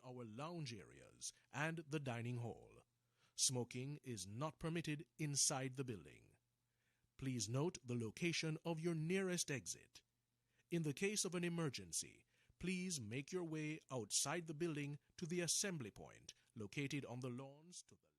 our lounge areas and the dining hall. Smoking is not permitted inside the building. Please note the location of your nearest exit. In the case of an emergency, please make your way outside the building to the assembly point located on the lawns to the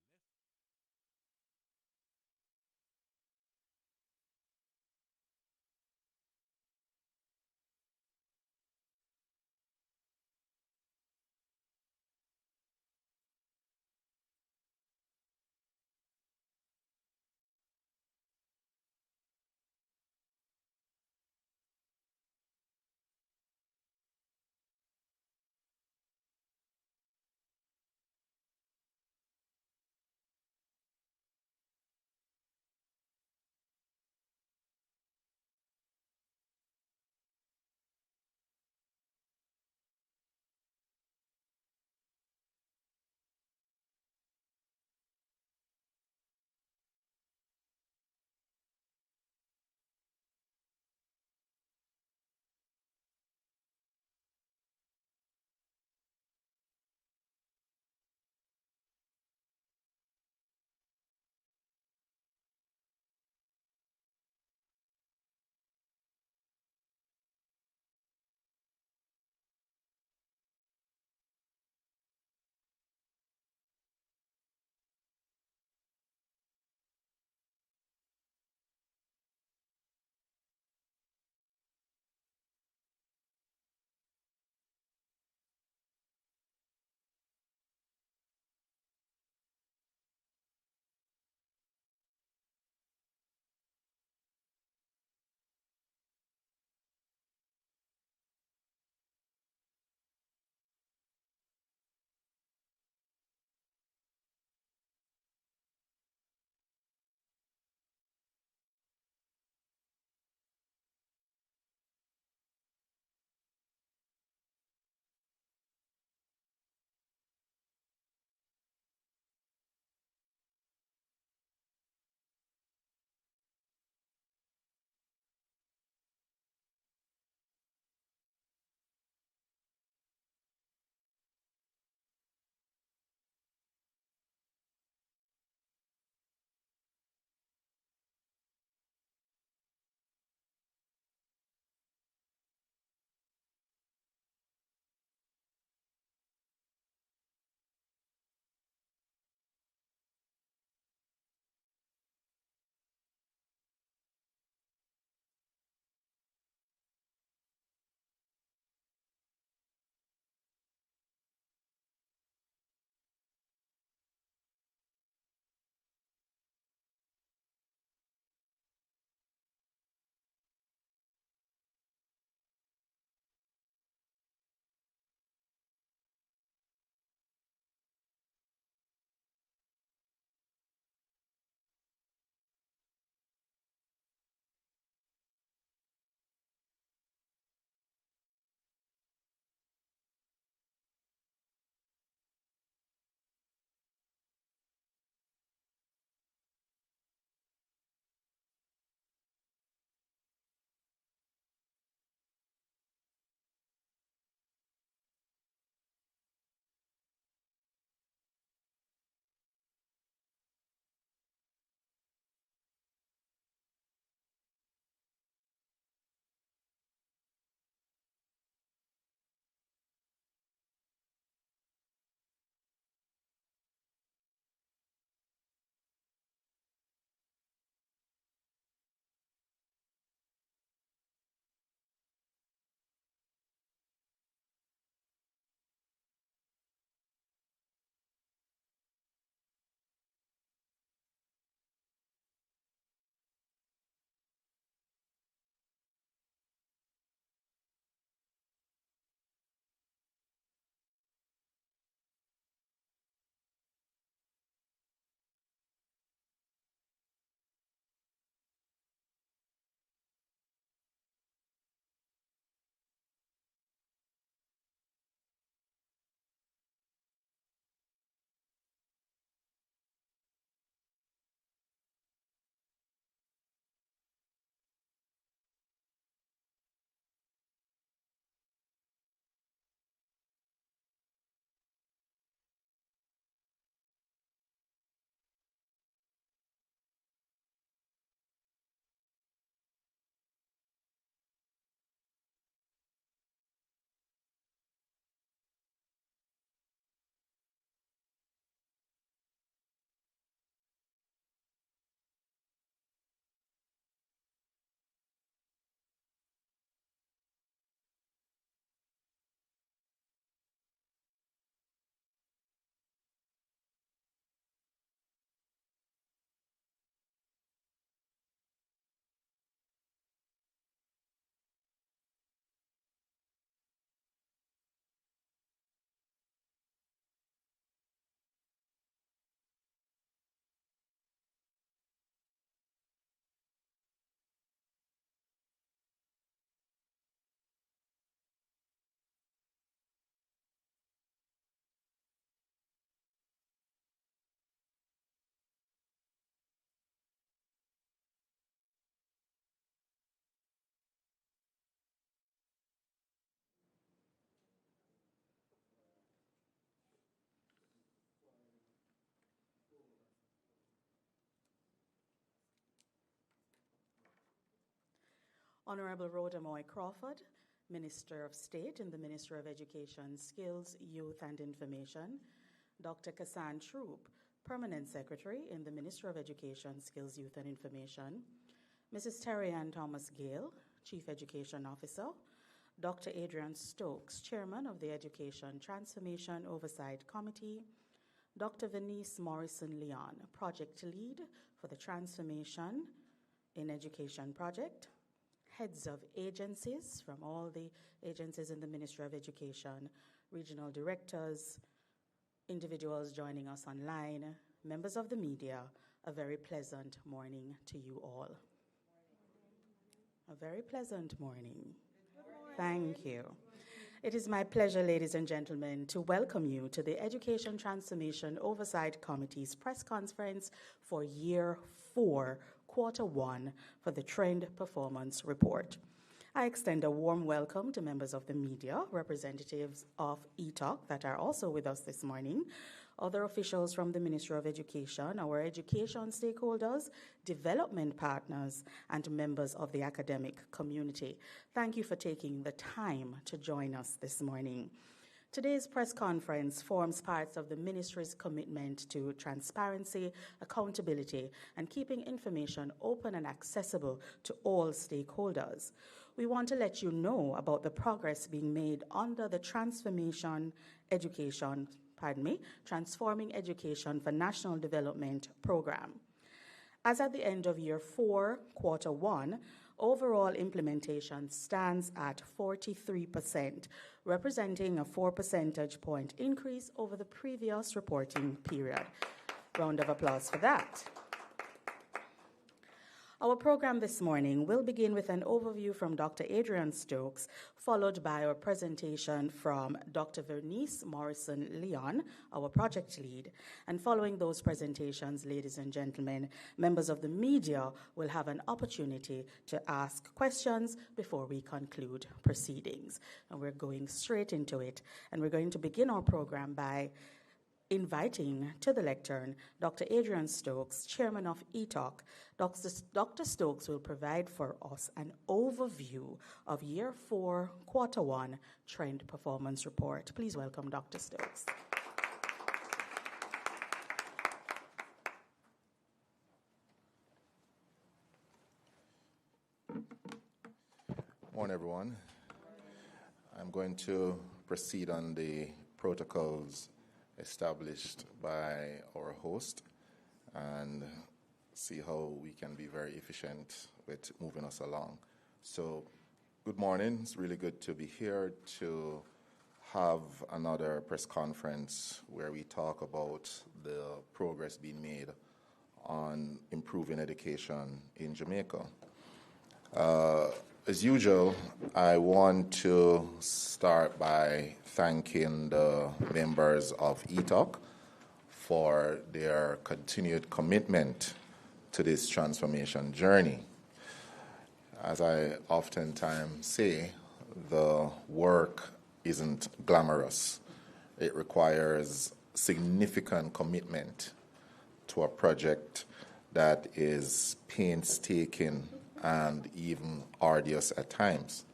Honorable Rhoda Moy Crawford, Minister of State in the Ministry of Education, Skills, Youth and Information, Dr. Kassan Troop, Permanent Secretary in the Ministry of Education, Skills, Youth and Information, Mrs. Terry Ann Thomas Gale, Chief Education Officer, Dr. Adrian Stokes, Chairman of the Education Transformation Oversight Committee, Dr. Venice Morrison-Leon, Project Lead for the Transformation in Education Project, heads of agencies from all the agencies in the Ministry of Education, regional directors, individuals joining us online, members of the media, a very pleasant morning to you all. A very pleasant morning. Thank you. It is my pleasure, ladies and gentlemen, to welcome you to the Education Transformation Oversight Committee's press conference for Year 4, Quarter 1 for the Trend Performance Report. I extend a warm welcome to members of the media, representatives of ETOC that are also with us this morning, other officials from the Ministry of Education, our education stakeholders, development partners, and members of the academic community. Thank you for taking the time to join us this morning. Today's press conference forms part of the Ministry's commitment to transparency, accountability, and keeping information open and accessible to all stakeholders. We want to let you know about the progress being made under the Transforming Education for National Development program. As at the end of Year 4, Quarter 1, overall implementation stands at 43%, representing a 4 percentage point increase over the previous reporting period. Round of applause for that. Our program this morning will begin with an overview from Dr. Adrian Stokes, followed by our presentation from Dr. Venice Morrison-Leon, our project lead. And following those presentations, ladies and gentlemen, members of the media will have an opportunity to ask questions before we conclude proceedings. And we're going straight into it. And we're going to begin our program by inviting to the lectern Dr. Adrian Stokes, Chairman of ETOC. Dr. Stokes will provide for us an overview of Year 4, Quarter 1 Trend Performance Report. Please welcome Dr. Stokes. Morning, everyone. I'm going to proceed on the protocols established by our host and see how we can be very efficient with moving us along. So, good morning. It's really good to be here to have another press conference where we talk about the progress being made on improving education in Jamaica. As usual, I want to start by thanking the members of ETOC for their continued commitment to this transformation journey. As I oftentimes say, the work isn't glamorous. It requires significant commitment to a project that is painstaking and even arduous at times.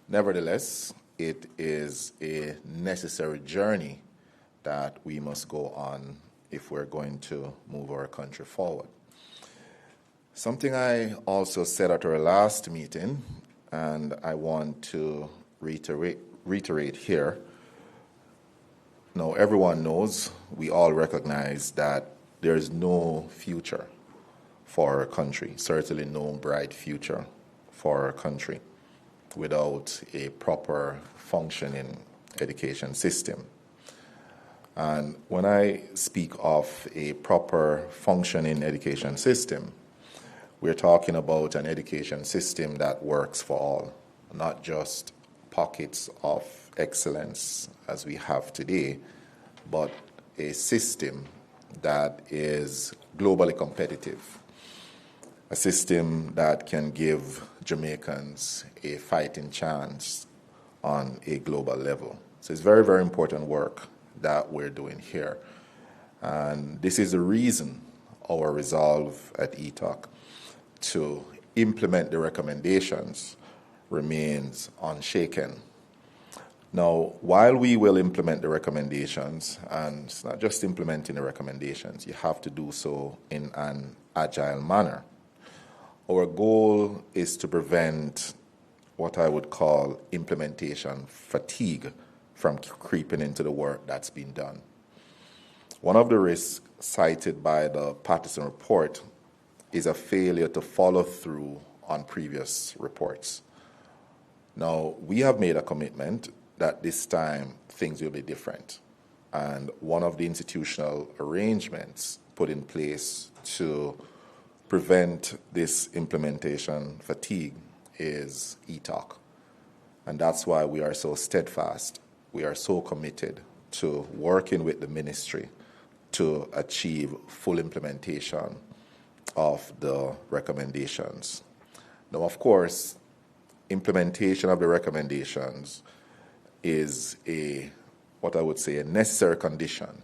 Nevertheless, it is a necessary journey that we must go on if we're going to move our country forward. Something I also said at our last meeting, and I want to reiterate here. Now, everyone knows, we all recognize that there is no future for our country, certainly no bright future for our country without a proper functioning education system. And when I speak of a proper functioning education system, we're talking about an education system that works for all, not just pockets of excellence as we have today, but a system that is globally competitive. A system that can give Jamaicans a fighting chance on a global level. So it's very, very important work that we're doing here. And this is the reason our resolve at ETOC to implement the recommendations remains unshaken. Now, while we will implement the recommendations, and it's not just implementing the recommendations, you have to do so in an agile manner. Our goal is to prevent what I would call implementation fatigue from creeping into the work that's been done. One of the risks cited by the Patterson report is a failure to follow through on previous reports. Now, we have made a commitment that this time things will be different. And one of the institutional arrangements put in place to prevent this implementation fatigue is ETOC. And that's why we are so steadfast. We are so committed to working with the ministry to achieve full implementation of the recommendations. Now, of course, implementation of the recommendations is what I would say a necessary condition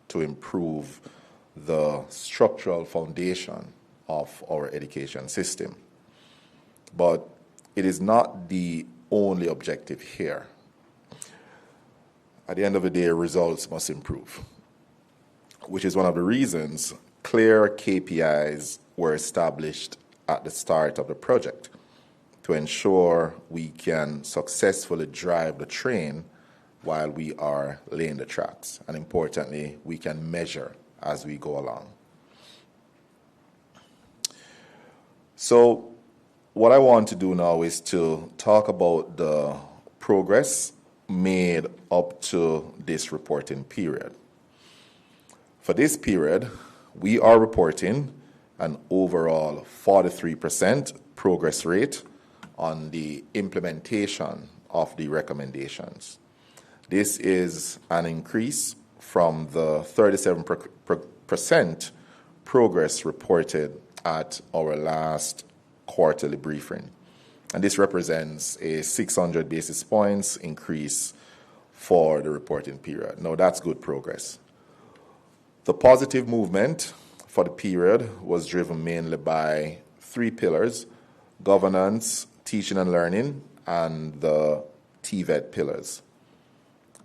to improve the structural foundation of our education system. But it is not the only objective here. At the end of the day, results must improve, which is one of the reasons clear KPIs were established at the start of the project to ensure we can successfully drive the train while we are laying the tracks. And importantly, we can measure as we go along. So what I want to do now is to talk about the progress made up to this reporting period. For this period, we are reporting an overall 43% progress rate on the implementation of the recommendations. This is an increase from the 37% progress reported at our last quarterly briefing. And this represents a 600 basis points increase for the reporting period. Now, that's good progress. The positive movement for the period was driven mainly by three pillars: governance, teaching and learning, and the TVET pillars.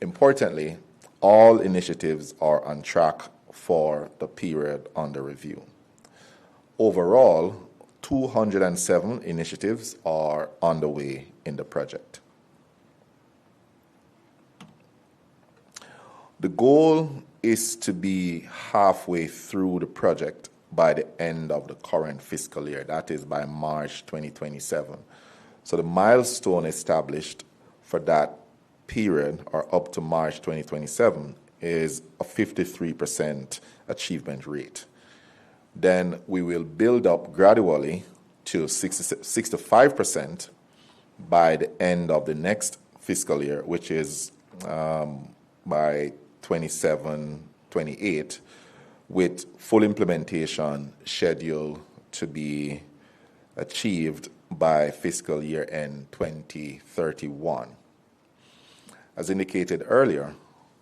Importantly, all initiatives are on track for the period under review. Overall, 207 initiatives are underway in the project. The goal is to be halfway through the project by the end of the current fiscal year, that is by March 2027. So the milestone established for that period, or up to March 2027, is a 53% achievement rate. Then we will build up gradually to 65% by the end of the next fiscal year, which is by 27-28, with full implementation scheduled to be achieved by fiscal year end 2031. As indicated earlier,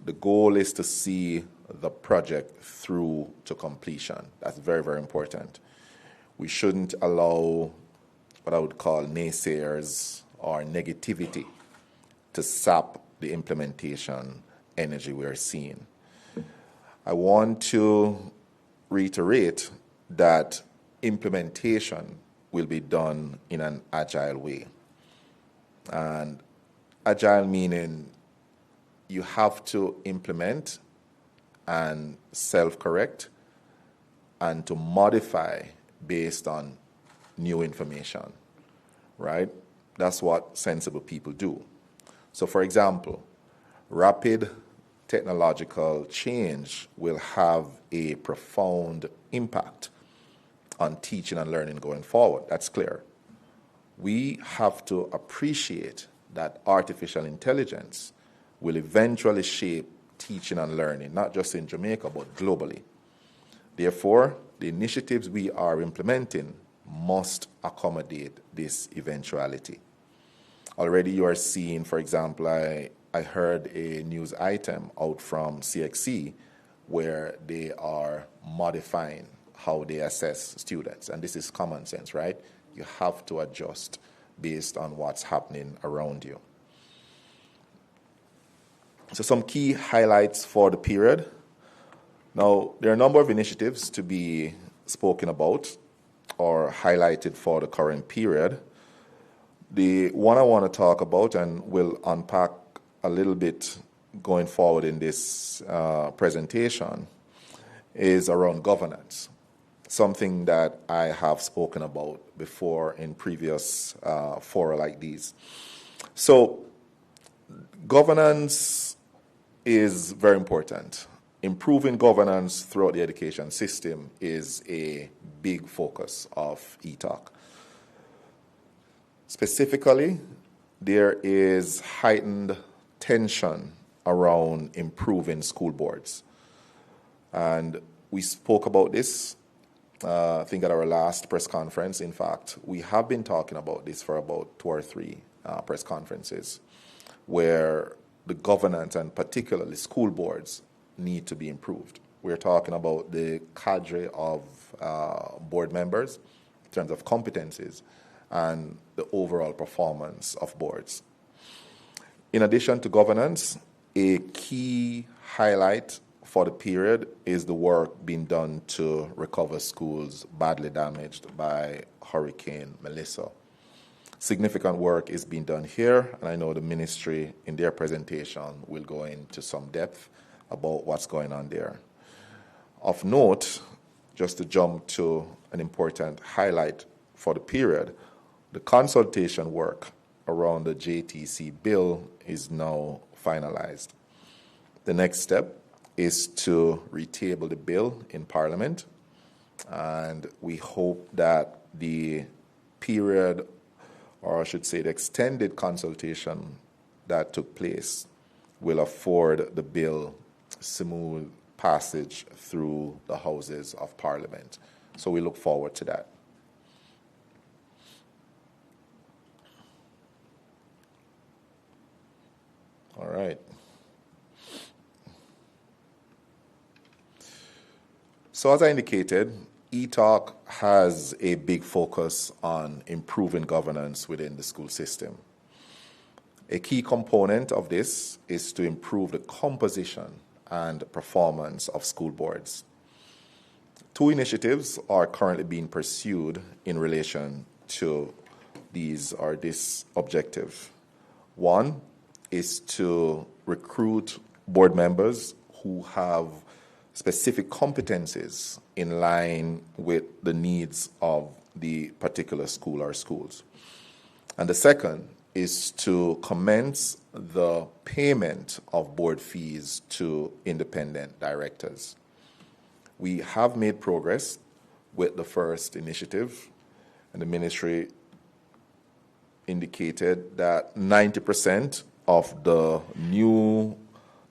the goal is to see the project through to completion. That's very, very important. We shouldn't allow what I would call naysayers or negativity to sap the implementation energy we are seeing. I want to reiterate that implementation will be done in an agile way. And agile meaning you have to implement and self-correct and to modify based on new information, right? That's what sensible people do. So, for example, rapid technological change will have a profound impact on teaching and learning going forward. That's clear. We have to appreciate that artificial intelligence will eventually shape teaching and learning, not just in Jamaica, but globally. Therefore, the initiatives we are implementing must accommodate this eventuality. Already you are seeing, for example, I heard a news item out from CXC where they are modifying how they assess students. And this is common sense, right? You have to adjust based on what's happening around you. So some key highlights for the period. Now, there are a number of initiatives to be spoken about or highlighted for the current period. The one I want to talk about, and we'll unpack a little bit going forward in this presentation, is around governance, something that I have spoken about before in previous fora like these. So governance is very important. Improving governance throughout the education system is a big focus of ETOC. Specifically, there is heightened tension around improving school boards. And we spoke about this, I think, at our last press conference. In fact, we have been talking about this for about 2 or 3 press conferences, where the governance and particularly school boards need to be improved. We're talking about the cadre of board members in terms of competencies and the overall performance of boards. In addition to governance, a key highlight for the period is the work being done to recover schools badly damaged by Hurricane Melissa. Significant work is being done here, and I know the ministry in their presentation will go into some depth about what's going on there. Of note, just to jump to an important highlight for the period, the consultation work around the JETC bill is now finalized. The next step is to retable the bill in Parliament, and we hope that the period, or I should say the extended consultation that took place, will afford the bill smooth passage through the Houses of Parliament. So we look forward to that. All right. So as I indicated, ETOC has a big focus on improving governance within the school system. A key component of this is to improve the composition and performance of school boards. 2 initiatives are currently being pursued in relation to this objective. One is to recruit board members who have specific competencies in line with the needs of the particular school or schools. And the second is to commence the payment of board fees to independent directors. We have made progress with the first initiative, and the ministry indicated that 90% of the new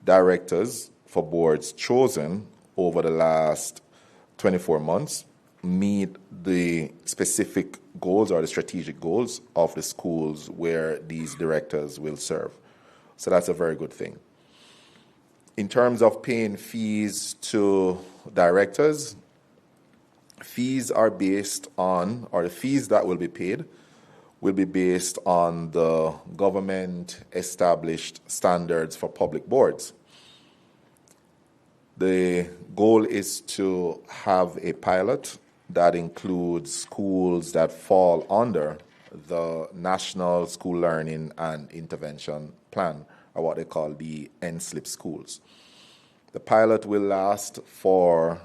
directors for boards chosen over the last 24 months meet the specific goals or the strategic goals of the schools where these directors will serve. So that's a very good thing. In terms of paying fees to directors, fees are based on, or the fees that will be paid will be based on the government-established standards for public boards. The goal is to have a pilot that includes schools that fall under the National School Learning and Intervention Plan, or what they call the NSLIP schools. The pilot will last for,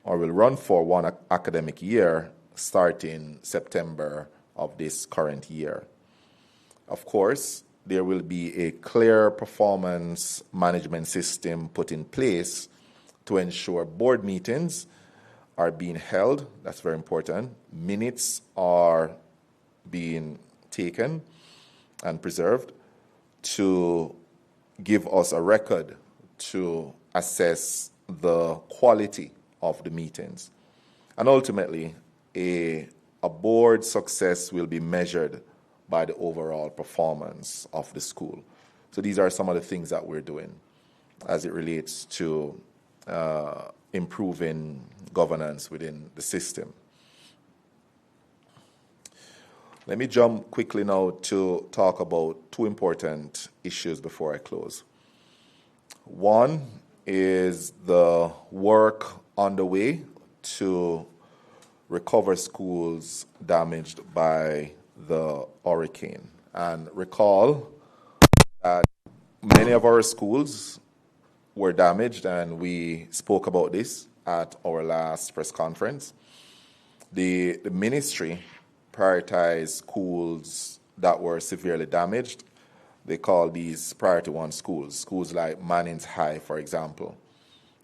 or will run for 1 academic year, starting September of this current year. Of course, there will be a clear performance management system put in place to ensure board meetings are being held. That's very important. Minutes are being taken and preserved to give us a record to assess the quality of the meetings. And ultimately, a board success will be measured by the overall performance of the school. So these are some of the things that we're doing as it relates to improving governance within the system. Let me jump quickly now to talk about two important issues before I close. One is the work underway to recover schools damaged by the hurricane. And recall that many of our schools were damaged, and we spoke about this at our last press conference. The ministry prioritized schools that were severely damaged. They call these priority one schools, schools like Manning's High, for example.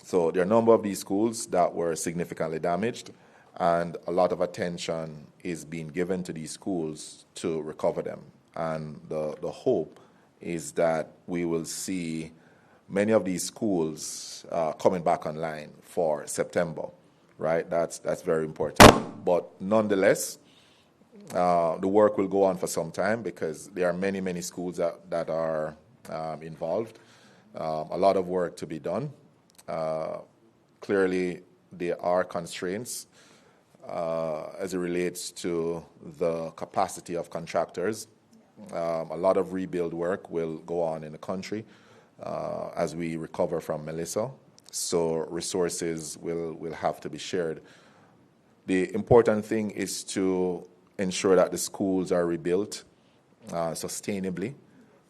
So there are a number of these schools that were significantly damaged, and a lot of attention is being given to these schools to recover them. And the hope is that we will see many of these schools coming back online for September, right? That's very important. But nonetheless, the work will go on for some time because there are many, many schools that are involved. A lot of work to be done. Clearly, there are constraints as it relates to the capacity of contractors. A lot of rebuild work will go on in the country as we recover from Melissa. So resources will have to be shared. The important thing is to ensure that the schools are rebuilt sustainably.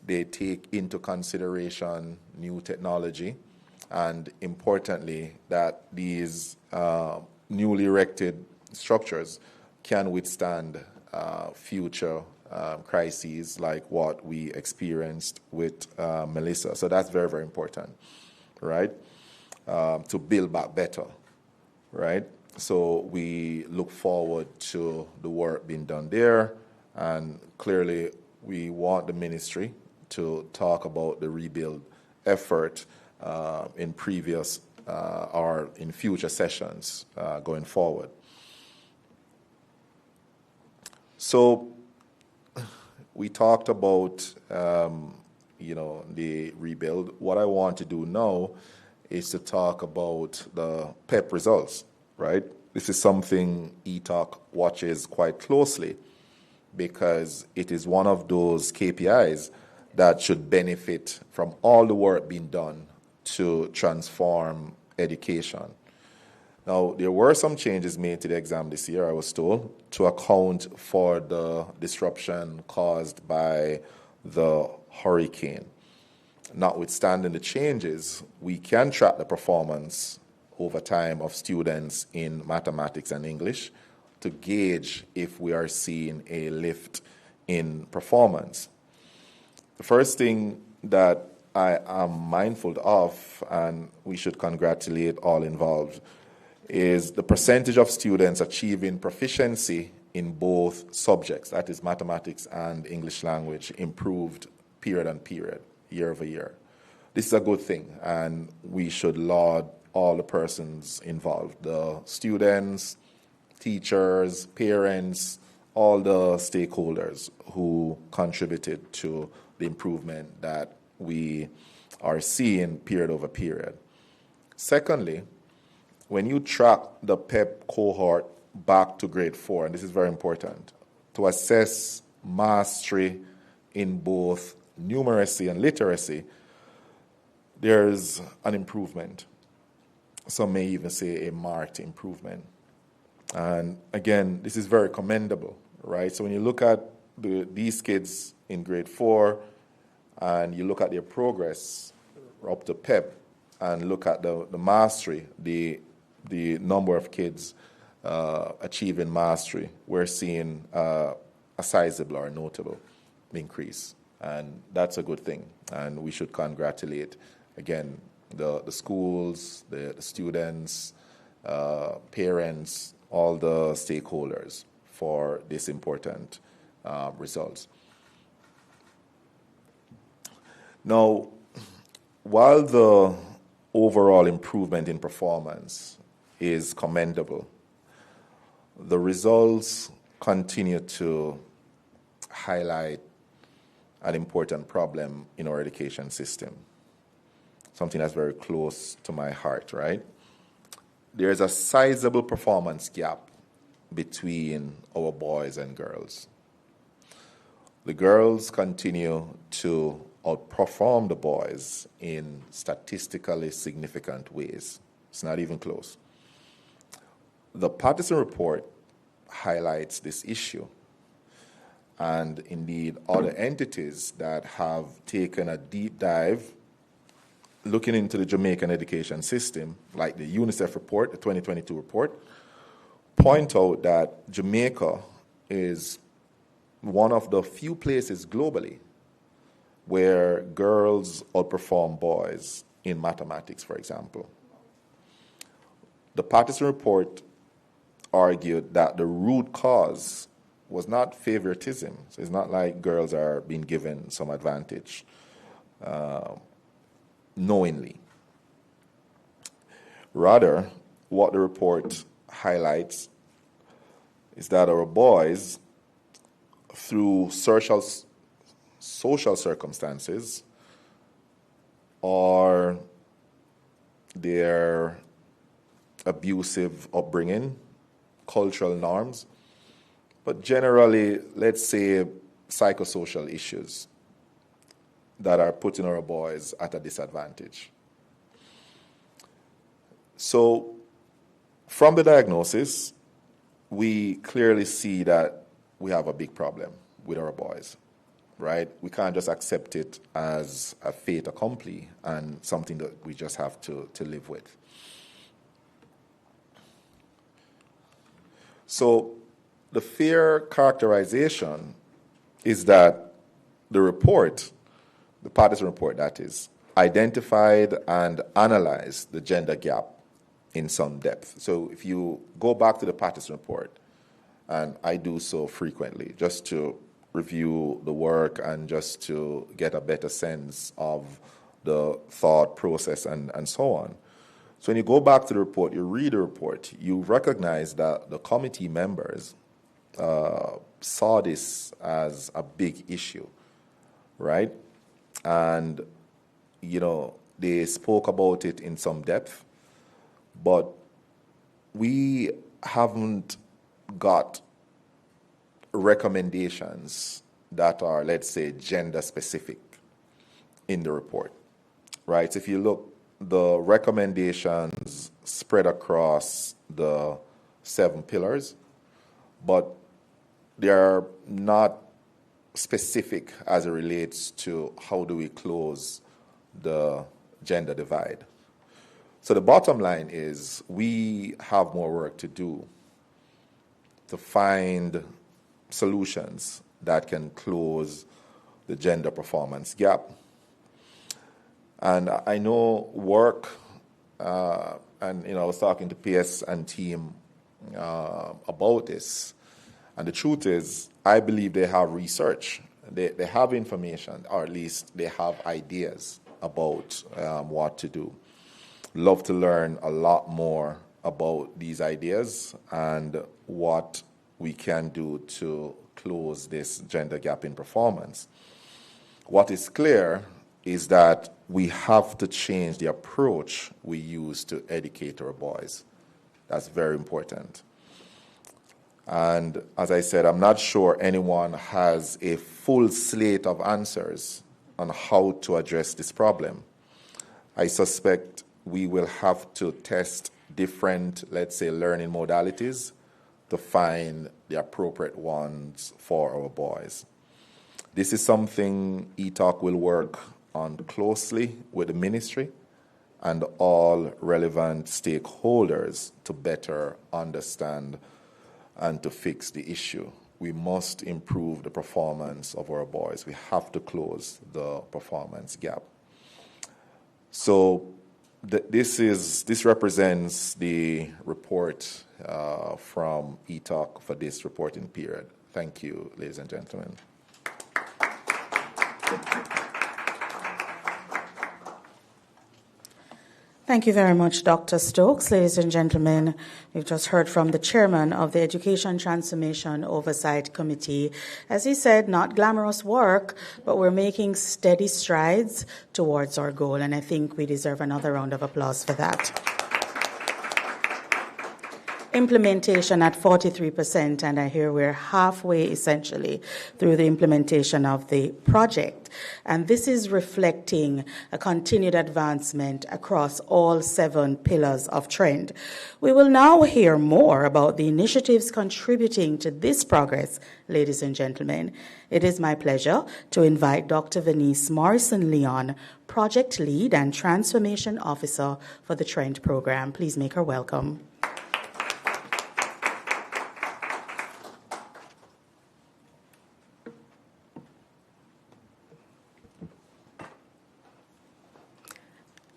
They take into consideration new technology, and importantly, that these newly erected structures can withstand future crises like what we experienced with Melissa. So that's very, very important, right? To build back better, right? So we look forward to the work being done there, and clearly we want the ministry to talk about the rebuild effort in previous or in future sessions going forward. So we talked about the rebuild. What I want to do now is to talk about the PEP results, right? This is something ETOC watches quite closely because it is one of those KPIs that should benefit from all the work being done to transform education. Now, there were some changes made to the exam this year, I was told, to account for the disruption caused by the hurricane. Notwithstanding the changes, we can track the performance over time of students in mathematics and English to gauge if we are seeing a lift in performance. The first thing that I am mindful of, and we should congratulate all involved, is the percentage of students achieving proficiency in both subjects, that is mathematics and English language, improved period on period, year over year. This is a good thing, and we should laud all the persons involved, the students, teachers, parents, all the stakeholders who contributed to the improvement that we are seeing period over period. Secondly, when you track the PEP cohort back to grade 4, and this is very important, to assess mastery in both numeracy and literacy, there's an improvement. Some may even say a marked improvement. And again, this is very commendable, right? So when you look at these kids in grade 4 and you look at their progress up to PEP and look at the mastery, the number of kids achieving mastery, we're seeing a sizable or notable increase. And that's a good thing. And we should congratulate, again, the schools, the students, parents, all the stakeholders for this important results. Now, while the overall improvement in performance is commendable, the results continue to highlight an important problem in our education system, something that's very close to my heart, right? There is a sizable performance gap between our boys and girls. the girls continue to outperform the boys in statistically significant ways. It's not even close. The Patterson report highlights this issue, and indeed other entities that have taken a deep dive looking into the Jamaican education system, like the UNICEF report, the 2022 report, point out that Jamaica is one of the few places globally where girls outperform boys in mathematics, for example. The Patterson report argued that the root cause was not favoritism. So it's not like girls are being given some advantage knowingly. Rather, what the report highlights is that our boys, through social circumstances or their abusive upbringing, cultural norms, but generally, let's say, psychosocial issues that are putting our boys at a disadvantage. So, from the diagnosis, we clearly see that we have a big problem with our boys, right? We can't just accept it as a fait accompli and something that we just have to live with. So the fair characterization is that the report, the Patterson report that is, identified and analyzed the gender gap in some depth. So if you go back to the Patterson report, and I do so frequently, just to review the work and just to get a better sense of the thought process and so on. So when you go back to the report, you read the report, you recognize that the committee members saw this as a big issue, right? And, you know, they spoke about it in some depth, but we haven't got recommendations that are, let's say, gender specific in the report, right? So if you look, the recommendations spread across the 7 pillars, but they are not specific as it relates to how do we close the gender divide. So the bottom line is we have more work to do to find solutions that can close the gender performance gap. And I know work, and I was talking to PS and team about this, and the truth is, I believe they have research, they have information, or at least they have ideas about what to do. Love to learn a lot more about these ideas and what we can do to close this gender gap in performance. What is clear is that we have to change the approach we use to educate our boys. That's very important. And as I said, I'm not sure anyone has a full slate of answers on how to address this problem. I suspect we will have to test different, let's say, learning modalities to find the appropriate ones for our boys. This is something ETOC will work on closely with the ministry and all relevant stakeholders to better understand and to fix the issue. We must improve the performance of our boys. We have to close the performance gap. So this represents the report from ETOC for this reporting period. Thank you, ladies and gentlemen. Thank you very much, Dr. Stokes. Ladies and gentlemen, we've just heard from the chairman of the Education Transformation Oversight Committee. As he said, not glamorous work, but we're making steady strides towards our goal, and I think we deserve another round of applause for that. Implementation at 43%, and I hear we're halfway essentially through the implementation of the project. And this is reflecting a continued advancement across all 7 pillars of trend. We will now hear more about the initiatives contributing to this progress, ladies and gentlemen. It is my pleasure to invite Dr. Venice Morrison-Leon, Project Lead and Transformation Officer for the Trend Program. Please make her welcome.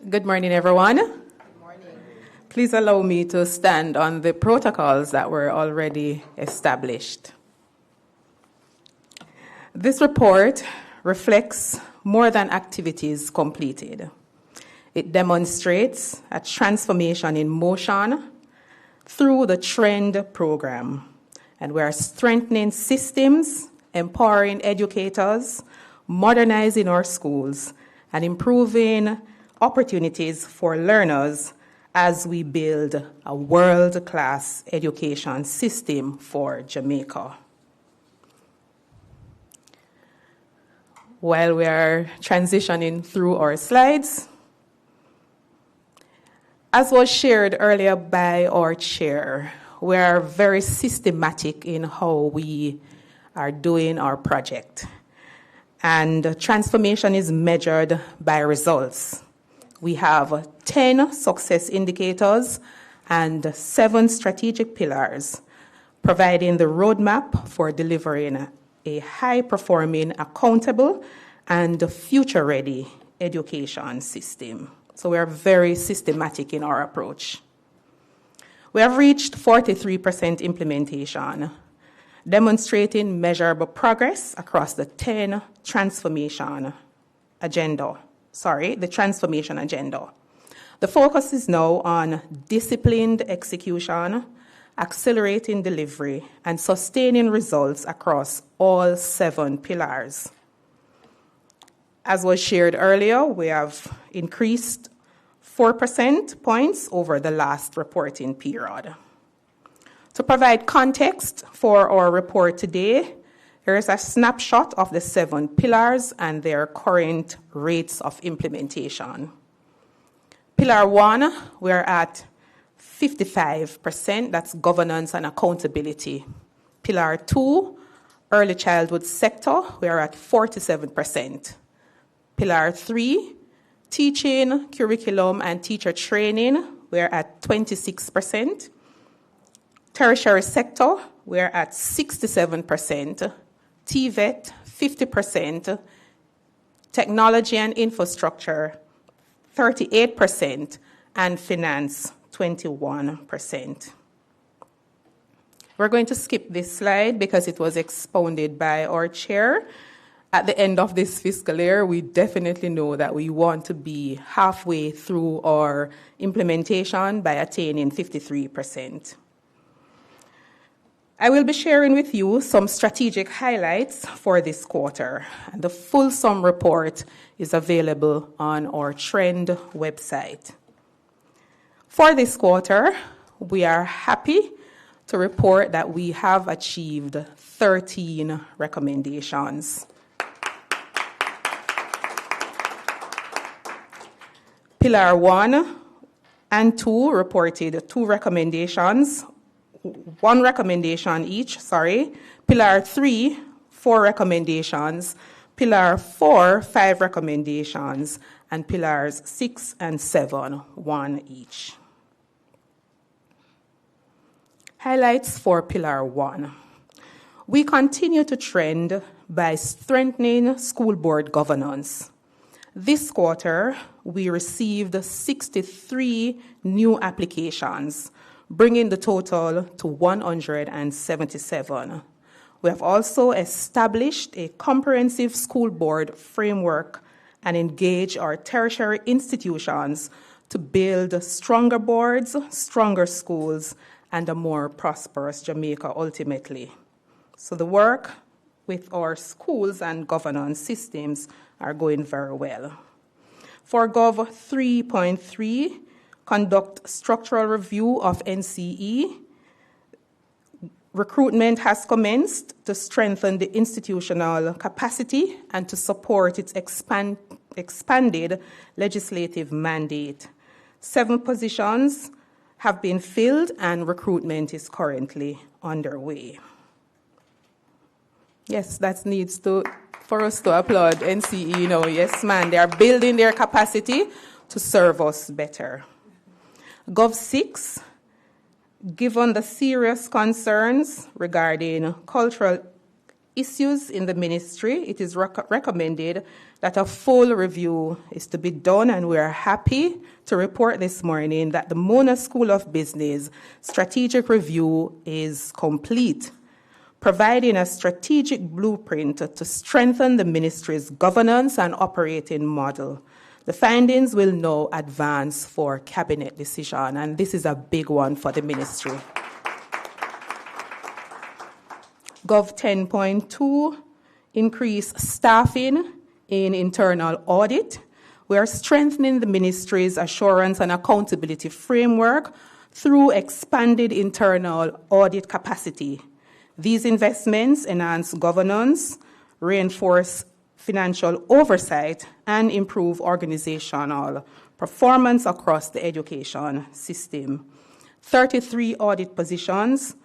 Good morning, everyone. Good morning. Please allow me to stand on the protocols that were already established. This report reflects more than activities completed. It demonstrates a transformation in motion through the Trend program, and we are strengthening systems, empowering educators, modernizing our schools, and improving opportunities for learners as we build a world-class education system for Jamaica. While we are transitioning through our slides, as was shared earlier by our chair, we are very systematic in how we are doing our project. And transformation is measured by results. We have 10 success indicators and 7 strategic pillars, providing the roadmap for delivering a high-performing, accountable, and future-ready education system. So we are very systematic in our approach. We have reached 43% implementation, demonstrating measurable progress across the transformation agenda. The focus is now on disciplined execution, accelerating delivery, and sustaining results across all 7 pillars. As was shared earlier, we have increased 4% points over the last reporting period. To provide context for our report today, here is a snapshot of the 7 pillars and their current rates of implementation. Pillar 1, we're at 55%, that's governance and accountability. Pillar 2, early childhood sector, we're at 47%. Pillar 3, teaching, curriculum, and teacher training, we're at 26%. Tertiary sector, we're at 67%. TVET, 50%. Technology and infrastructure, 38%. And finance, 21%. We're going to skip this slide because it was expounded by our chair. At the end of this fiscal year, we definitely know that we want to be halfway through our implementation by attaining 53%. I will be sharing with you some strategic highlights for this quarter. And the fulsome report is available on our Trend website. For this quarter, we are happy to report that we have achieved 13 recommendations. Pillar 1 and 2 reported 2 recommendations, 1 recommendation each, Pillar 3, 4 recommendations. Pillar 4, 5 recommendations. And pillars 6 and 7, 1 each. Highlights for Pillar 1. We continue to trend by strengthening school board governance. This quarter, we received 63 new applications, bringing the total to 177. We have also established a comprehensive school board framework and engaged our tertiary institutions to build stronger boards, stronger schools, and a more prosperous Jamaica ultimately. So the work with our schools and governance systems are going very well. For Gov 3.3, conduct structural review of NCE, Recruitment has commenced to strengthen the institutional capacity and to support its expanded legislative mandate. 7 positions have been filled and recruitment is currently underway. Yes, that needs for us to applaud NCE now. Yes, man, they are building their capacity to serve us better. Gov 6, given the serious concerns regarding cultural issues in the ministry, it is recommended that a full review is to be done, and we are happy to report this morning that the Mona School of Business strategic review is complete, providing a strategic blueprint to strengthen the ministry's governance and operating model. The findings will now advance for cabinet decision, and this is a big one for the ministry. Gov 10.2, increase staffing in internal audit. We are strengthening the ministry's assurance and accountability framework through expanded internal audit capacity. These investments enhance governance, reinforce financial oversight, and improve organizational performance across the education system. 33 audit positions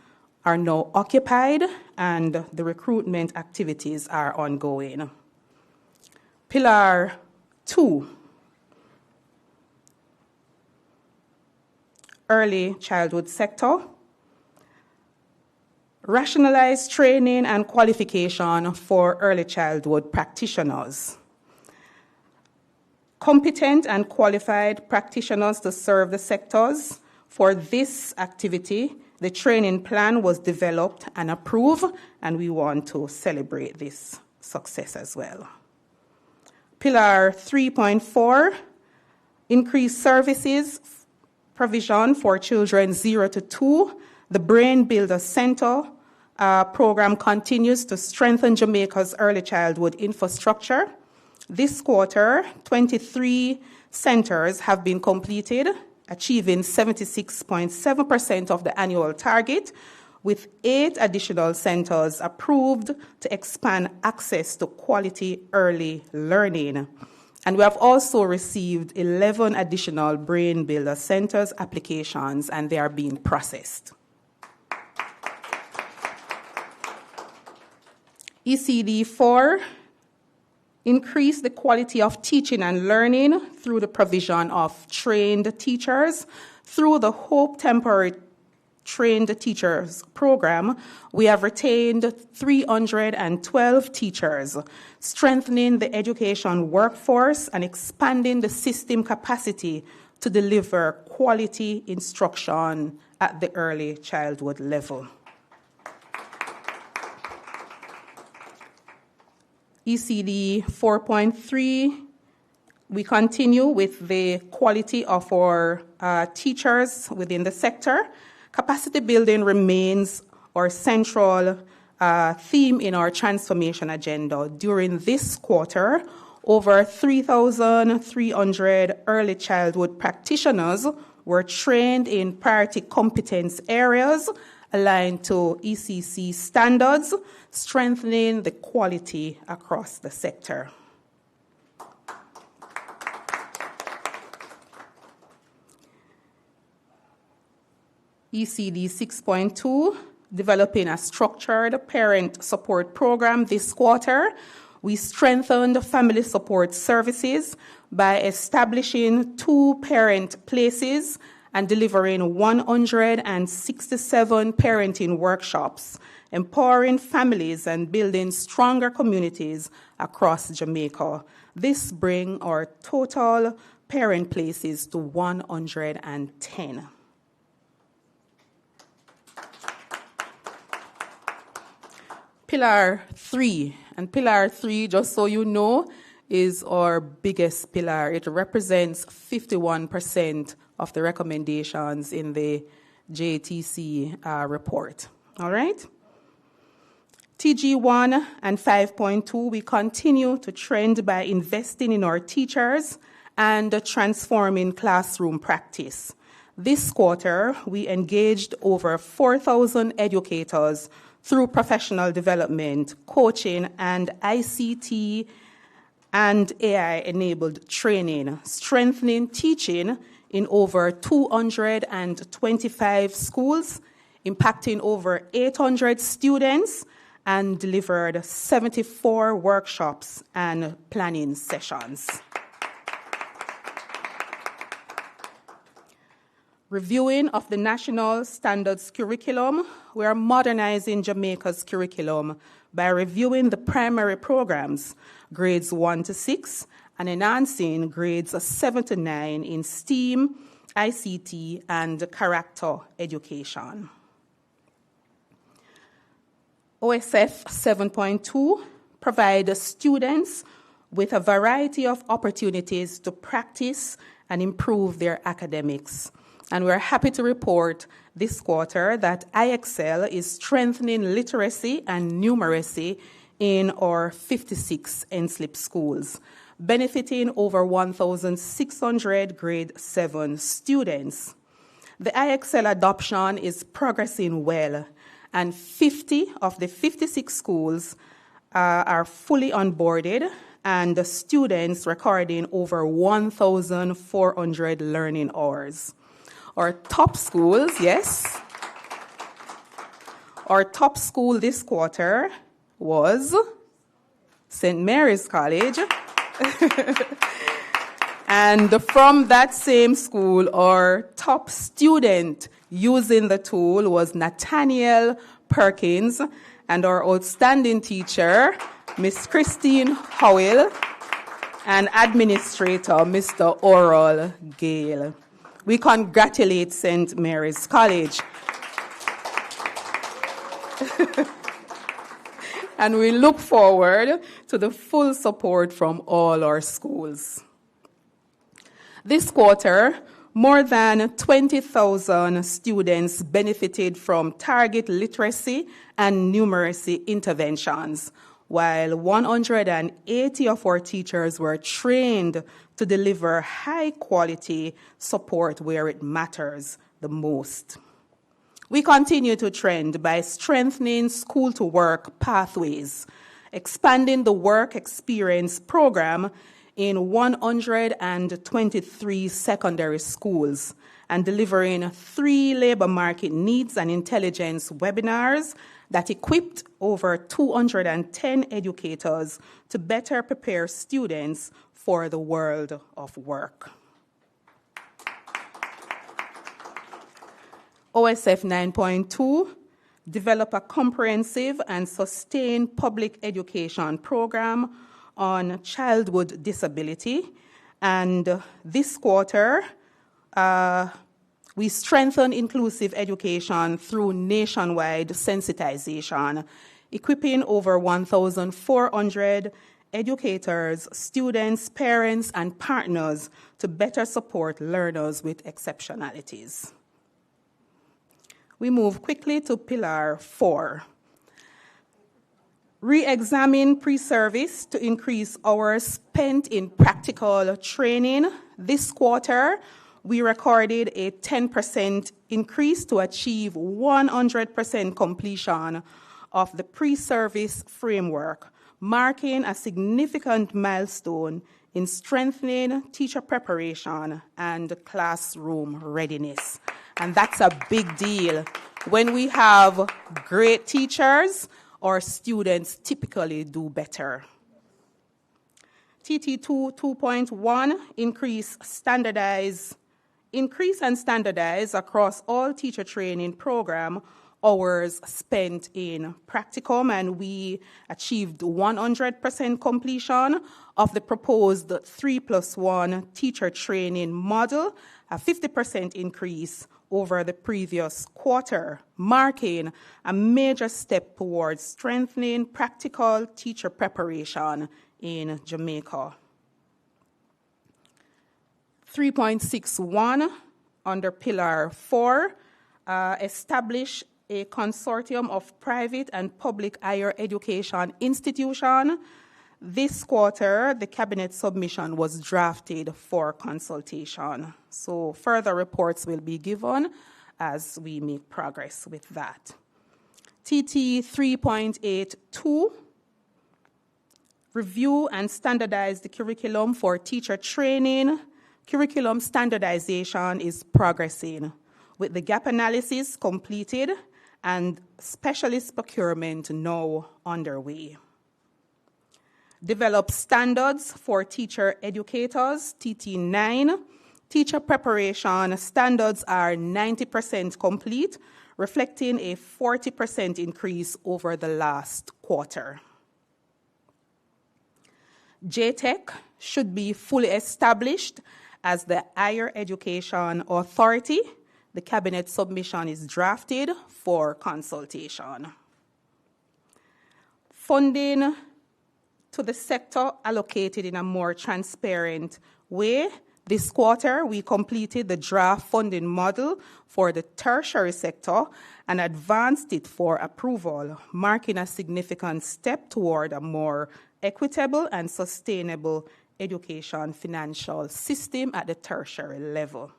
are now occupied, and the recruitment activities are ongoing. Pillar 2, early childhood sector. Rationalize training and qualification for early childhood practitioners. Competent and qualified practitioners to serve the sectors. For this activity, the training plan was developed and approved, and we want to celebrate this success as well. Pillar 3.4, increase services provision for children 0 to 2. The Brain Builder Center program continues to strengthen Jamaica's early childhood infrastructure. This quarter, 23 centers have been completed, achieving 76.7% of the annual target, with 8 additional centers approved to expand access to quality early learning. And we have also received 11 additional Brain Builder Centers applications, and they are being processed. ECD 4, increase the quality of teaching and learning through the provision of trained teachers. Through the Hope Temporary Trained Teachers Program, we have retained 312 teachers, strengthening the education workforce and expanding the system capacity to deliver quality instruction at the early childhood level. ECD 4.3, we continue with the quality of our teachers within the sector. Capacity building remains our central theme in our transformation agenda. During this quarter, over 3,300 early childhood practitioners were trained in priority competence areas aligned to ECC standards, strengthening the quality across the sector. ECD 6.2, developing a structured parent support program this quarter. We strengthened family support services by establishing 2 parent places and delivering 167 parenting workshops, empowering families and building stronger communities across Jamaica. This brings our total parent places to 110. Pillar 3, and Pillar 3, just so you know, is our biggest pillar. It represents 51% of the recommendations in the JETC report. All right? TG1 and 5.2, we continue to trend by investing in our teachers and transforming classroom practice. This quarter, we engaged over 4,000 educators through professional development, coaching, and ICT and AI-enabled training, strengthening teaching in over 225 schools, impacting over 800 students, and delivered 74 workshops and planning sessions. Reviewing of the National Standards Curriculum, we are modernizing Jamaica's curriculum by reviewing the primary programs, grades 1 to 6, and enhancing grades 7 to 9 in STEAM, ICT, and character education. OSF 7.2 provides students with a variety of opportunities to practice and improve their academics. And we're happy to report this quarter that IXL is strengthening literacy and numeracy in our 56 NSLIP schools, benefiting over 1,600 grade 7 students. The IXL adoption is progressing well, and 50 of the 56 schools are fully onboarded, and the students recording over 1,400 learning hours. Our top schools, yes. Our top school this quarter was St. Mary's College. And from that same school, our top student using the tool was Nathaniel Perkins, and our outstanding teacher, Miss Christine Howell, and administrator, Mr. Oral Gale. We congratulate St. Mary's College. And we look forward to the full support from all our schools. This quarter, more than 20,000 students benefited from target literacy and numeracy interventions, while 180 of our teachers were trained to deliver high-quality support where it matters the most. We continue to trend by strengthening school-to-work pathways, expanding the work experience program in 123 secondary schools, and delivering 3 labor market needs and intelligence webinars that equipped over 210 educators to better prepare students for the world of work. OSF 9.2, develop a comprehensive and sustained public education program on childhood disability. And this quarter, we strengthen inclusive education through nationwide sensitization, equipping over 1,400 educators, students, parents, and partners to better support learners with exceptionalities. We move quickly to Pillar 4. Re-examine pre-service to increase hours spent in practical training. This quarter, we recorded a 10% increase to achieve 100% completion of the pre-service framework, marking a significant milestone in strengthening teacher preparation and classroom readiness. And that's a big deal. When we have great teachers, our students typically do better. TT2 2.1, increase and standardize across all teacher training program hours spent in practicum, and we achieved 100% completion of the proposed 3+1 teacher training model, a 50% increase over the previous quarter, marking a major step towards strengthening practical teacher preparation in Jamaica. 3.61 under Pillar 4, establish a consortium of private and public higher education institutions. This quarter, the cabinet submission was drafted for consultation. So further reports will be given as we make progress with that. TT 3.82, review and standardize the curriculum for teacher training. Curriculum standardization is progressing with the gap analysis completed and specialist procurement now underway. Develop standards for teacher educators, TT9. Teacher preparation standards are 90% complete, reflecting a 40% increase over the last quarter. JETC should be fully established as the Higher Education Authority. The Cabinet submission is drafted for consultation. Funding to the sector allocated in a more transparent way. This quarter, we completed the draft funding model for the tertiary sector and advanced it for approval, marking a significant step toward a more equitable and sustainable education financial system at the tertiary level.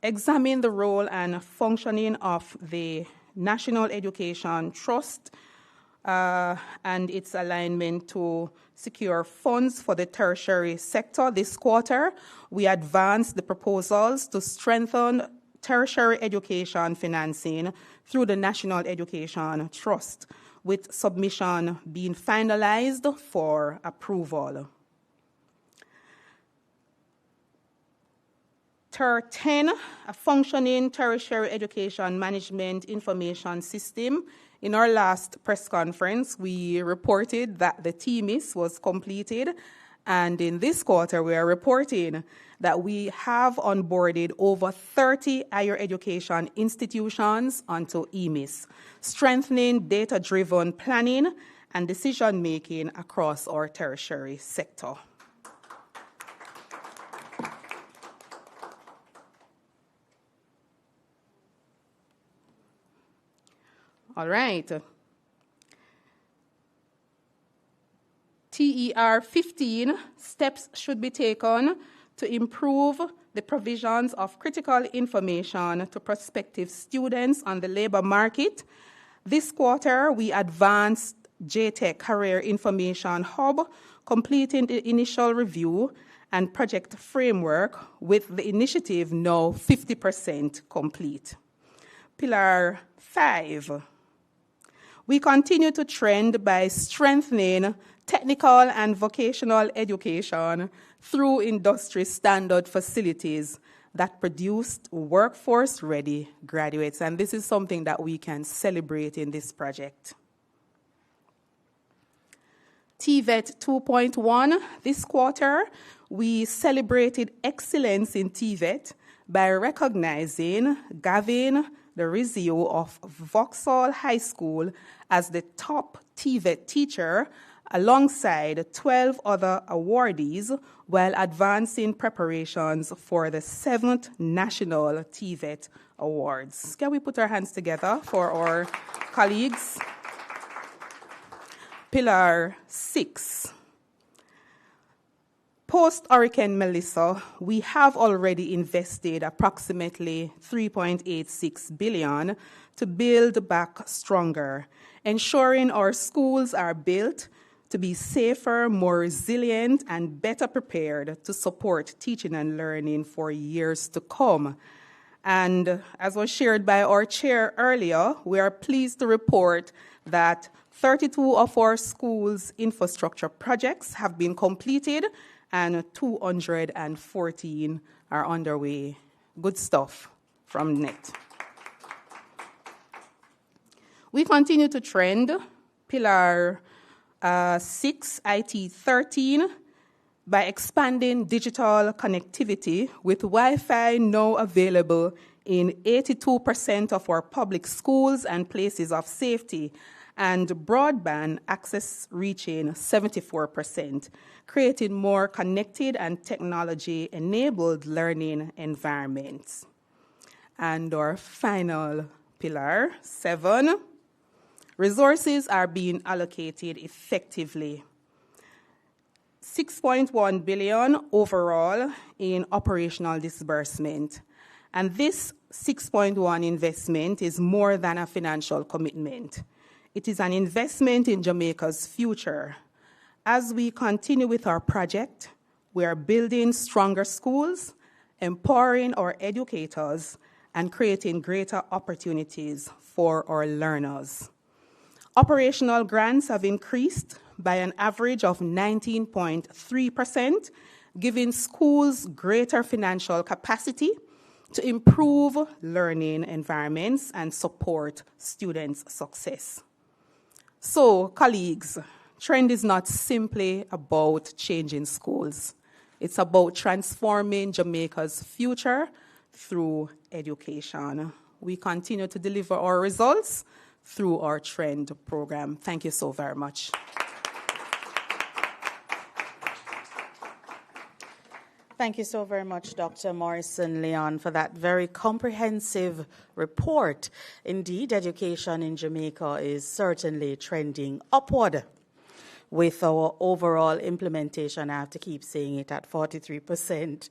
Examine the role and functioning of the National Education Trust and its alignment to secure funds for the tertiary sector. This quarter, we advanced the proposals to strengthen tertiary education financing through the National Education Trust, with submission being finalized for approval. TER 10, a functioning tertiary education management information system. In our last press conference, we reported that the TMIS was completed, and in this quarter, we are reporting that we have onboarded over 30 higher education institutions onto EMIS, strengthening data-driven planning and decision-making across our tertiary sector. All right. TER 15, steps should be taken to improve the provisions of critical information to prospective students on the labor market. This quarter, we advanced JETC Career Information Hub, completing the initial review and project framework, with the initiative now 50% complete. Pillar 5. We continue to trend by strengthening technical and vocational education through industry standard facilities that produced workforce-ready graduates. And this is something that we can celebrate in this project. TVET 2.1, this quarter, we celebrated excellence in TVET by recognizing Gavin Rizio of Vauxhall High School as the top TVET teacher, alongside 12 other awardees, while advancing preparations for the 7th National TVET Awards. Can we put our hands together for our colleagues? Pillar 6. Post-Hurricane Melissa, we have already invested approximately $3.86 billion to build back stronger, ensuring our schools are built to be safer, more resilient, and better prepared to support teaching and learning for years to come. And as was shared by our chair earlier, we are pleased to report that 32 of our schools' infrastructure projects have been completed and 214 are underway. Good stuff from NET. We continue to trend Pillar 6, IT 13, by expanding digital connectivity, with Wi-Fi now available in 82% of our public schools and places of safety, and broadband access reaching 74%, creating more connected and technology-enabled learning environments. And our final pillar, 7, resources are being allocated effectively. 6.1 billion overall in operational disbursement. And this 6.1 investment is more than a financial commitment. It is an investment in Jamaica's future. As we continue with our project, we are building stronger schools, empowering our educators, and creating greater opportunities for our learners. Operational grants have increased by an average of 19.3%, giving schools greater financial capacity to improve learning environments and support students' success. So, colleagues, Trend is not simply about changing schools. It's about transforming Jamaica's future through education. We continue to deliver our results through our Trend program. Thank you so very much. Thank you so very much, Dr. Morrison-Leon, for that very comprehensive report. Indeed, education in Jamaica is certainly trending upward. With our overall implementation, I have to keep saying it, at 43%,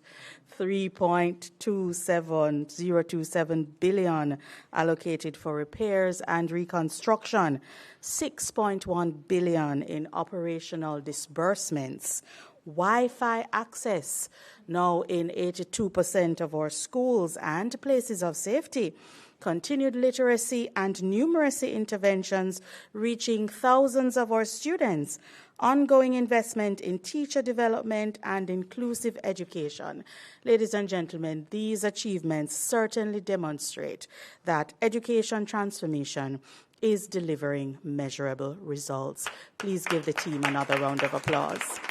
3.27027 billion allocated for repairs and reconstruction, 6.1 billion in operational disbursements, Wi-Fi access now in 82% of our schools and places of safety, continued literacy and numeracy interventions reaching thousands of our students, ongoing investment in teacher development and inclusive education. Ladies and gentlemen, these achievements certainly demonstrate that education transformation is delivering measurable results. Please give the team another round of applause.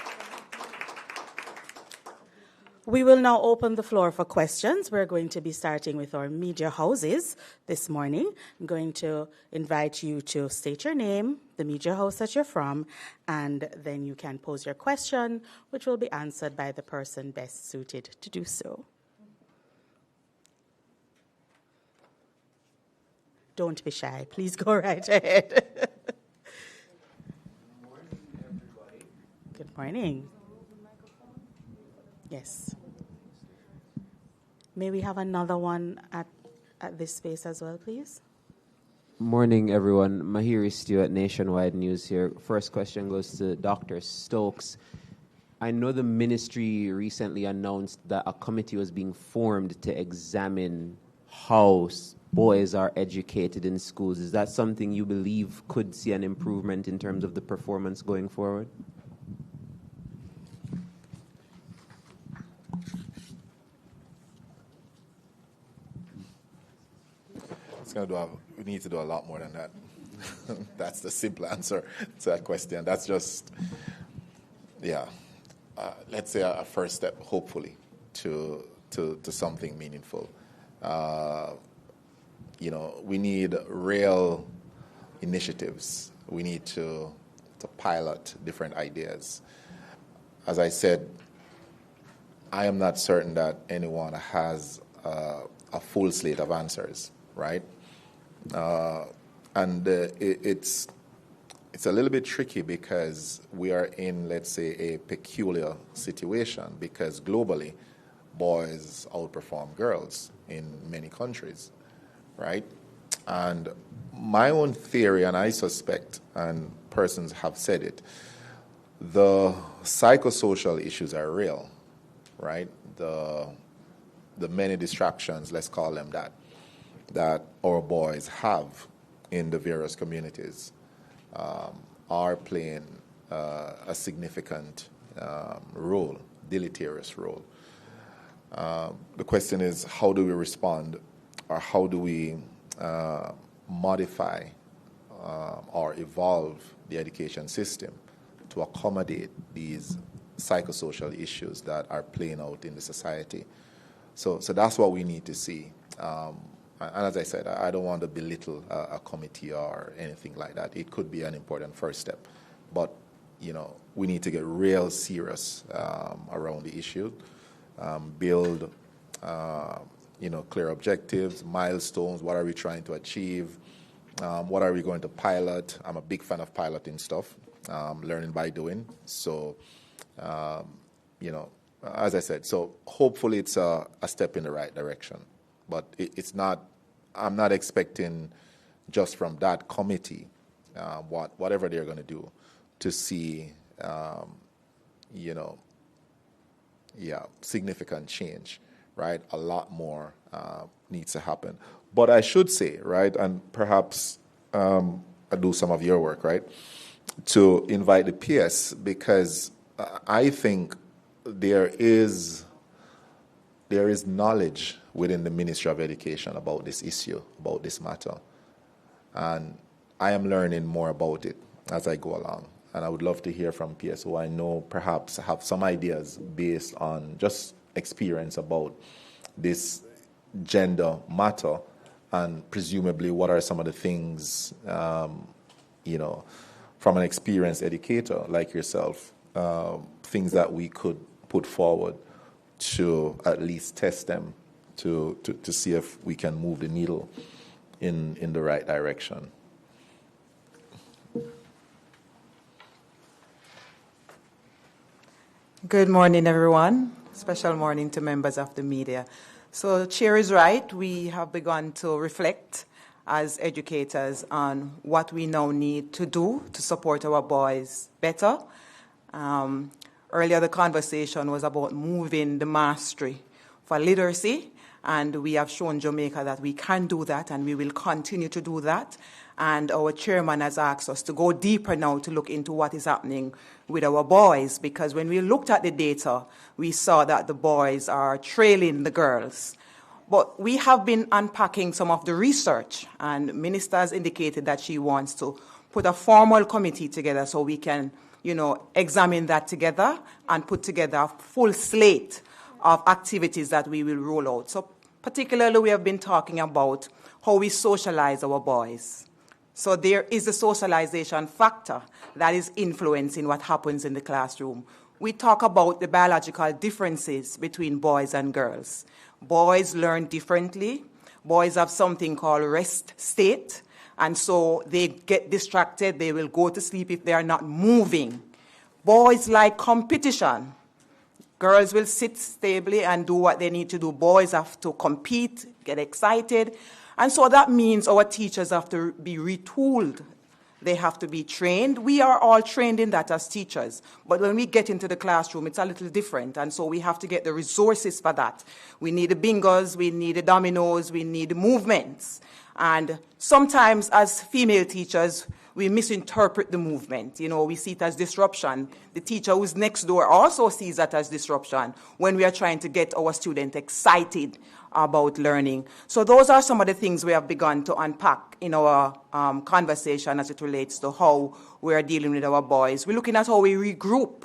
We will now open the floor for questions. We're going to be starting with our media houses this morning. I'm going to invite you to state your name, the media house that you're from, and then you can pose your question, which will be answered by the person best suited to do so. Don't be shy. Please go right ahead. Good morning, everybody. Good morning. Yes. May we have another one at this space as well, please? Morning, everyone. Mahiri Stewart, Nationwide News here. First question goes to Dr. Stokes. I know the ministry recently announced that a committee was being formed to examine how boys are educated in schools. Is that something you believe could see an improvement in terms of the performance going forward? We need to do a lot more than that. That's the simple answer to that question. That's just, let's say a first step, hopefully, to something meaningful. We need real initiatives. We need to pilot different ideas. As I said, I am not certain that anyone has a full slate of answers, right? It's a little bit tricky because we are in, let's say, a peculiar situation because globally, boys outperform girls in many countries, right? And my own theory, and I suspect, and persons have said it, the psychosocial issues are real, right? The many distractions, let's call them that our boys have in the various communities are playing a significant role, deleterious role. The question is, how do we respond, or how do we modify or evolve the education system to accommodate these psychosocial issues that are playing out in the society? So that's what we need to see. And as I said, I don't want to belittle a committee or anything like that. It could be an important first step. But, we need to get real serious around the issue, build, clear objectives, milestones, what are we trying to achieve, what are we going to pilot. I'm a big fan of piloting stuff, learning by doing. So As I said, so hopefully it's a step in the right direction. But it's not, I'm not expecting just from that committee, whatever they're going to do, to see, significant change, right? A lot more needs to happen. But I should say, right, and perhaps I do some of your work, right, to invite the PS, because I think there is knowledge within the Ministry of Education about this issue, about this matter. And I am learning more about it as I go along. And I would love to hear from PS who I know perhaps have some ideas based on just experience about this gender matter, and presumably what are some of the things, from an experienced educator like yourself, things that we could put forward to at least test them, to see if we can move the needle in the right direction. Good morning, everyone. Special morning to members of the media. So, Chair is right. We have begun to reflect as educators on what we now need to do to support our boys better. Earlier, the conversation was about moving the mastery for literacy, and we have shown Jamaica that we can do that, and we will continue to do that. And our chairman has asked us to go deeper now to look into what is happening with our boys, because when we looked at the data, we saw that the boys are trailing the girls. But we have been unpacking some of the research, and Minister has indicated that she wants to put a formal committee together so we can, examine that together and put together a full slate of activities that we will roll out. So particularly, we have been talking about how we socialize our boys. So there is a socialization factor that is influencing what happens in the classroom. We talk about the biological differences between boys and girls. Boys learn differently. Boys have something called rest state, and so they get distracted. They will go to sleep if they are not moving. Boys like competition. Girls will sit stably and do what they need to do. Boys have to compete, get excited. And so that means our teachers have to be retooled. They have to be trained. We are all trained in that as teachers. But when we get into the classroom, it's a little different. And so we have to get the resources for that. We need the bingos, we need the dominoes, we need the movements. And sometimes as female teachers, we misinterpret the movement. We see it as disruption. The teacher who's next door also sees that as disruption when we are trying to get our students excited about learning. So those are some of the things we have begun to unpack in our conversation as it relates to how we are dealing with our boys. We're looking at how we regroup.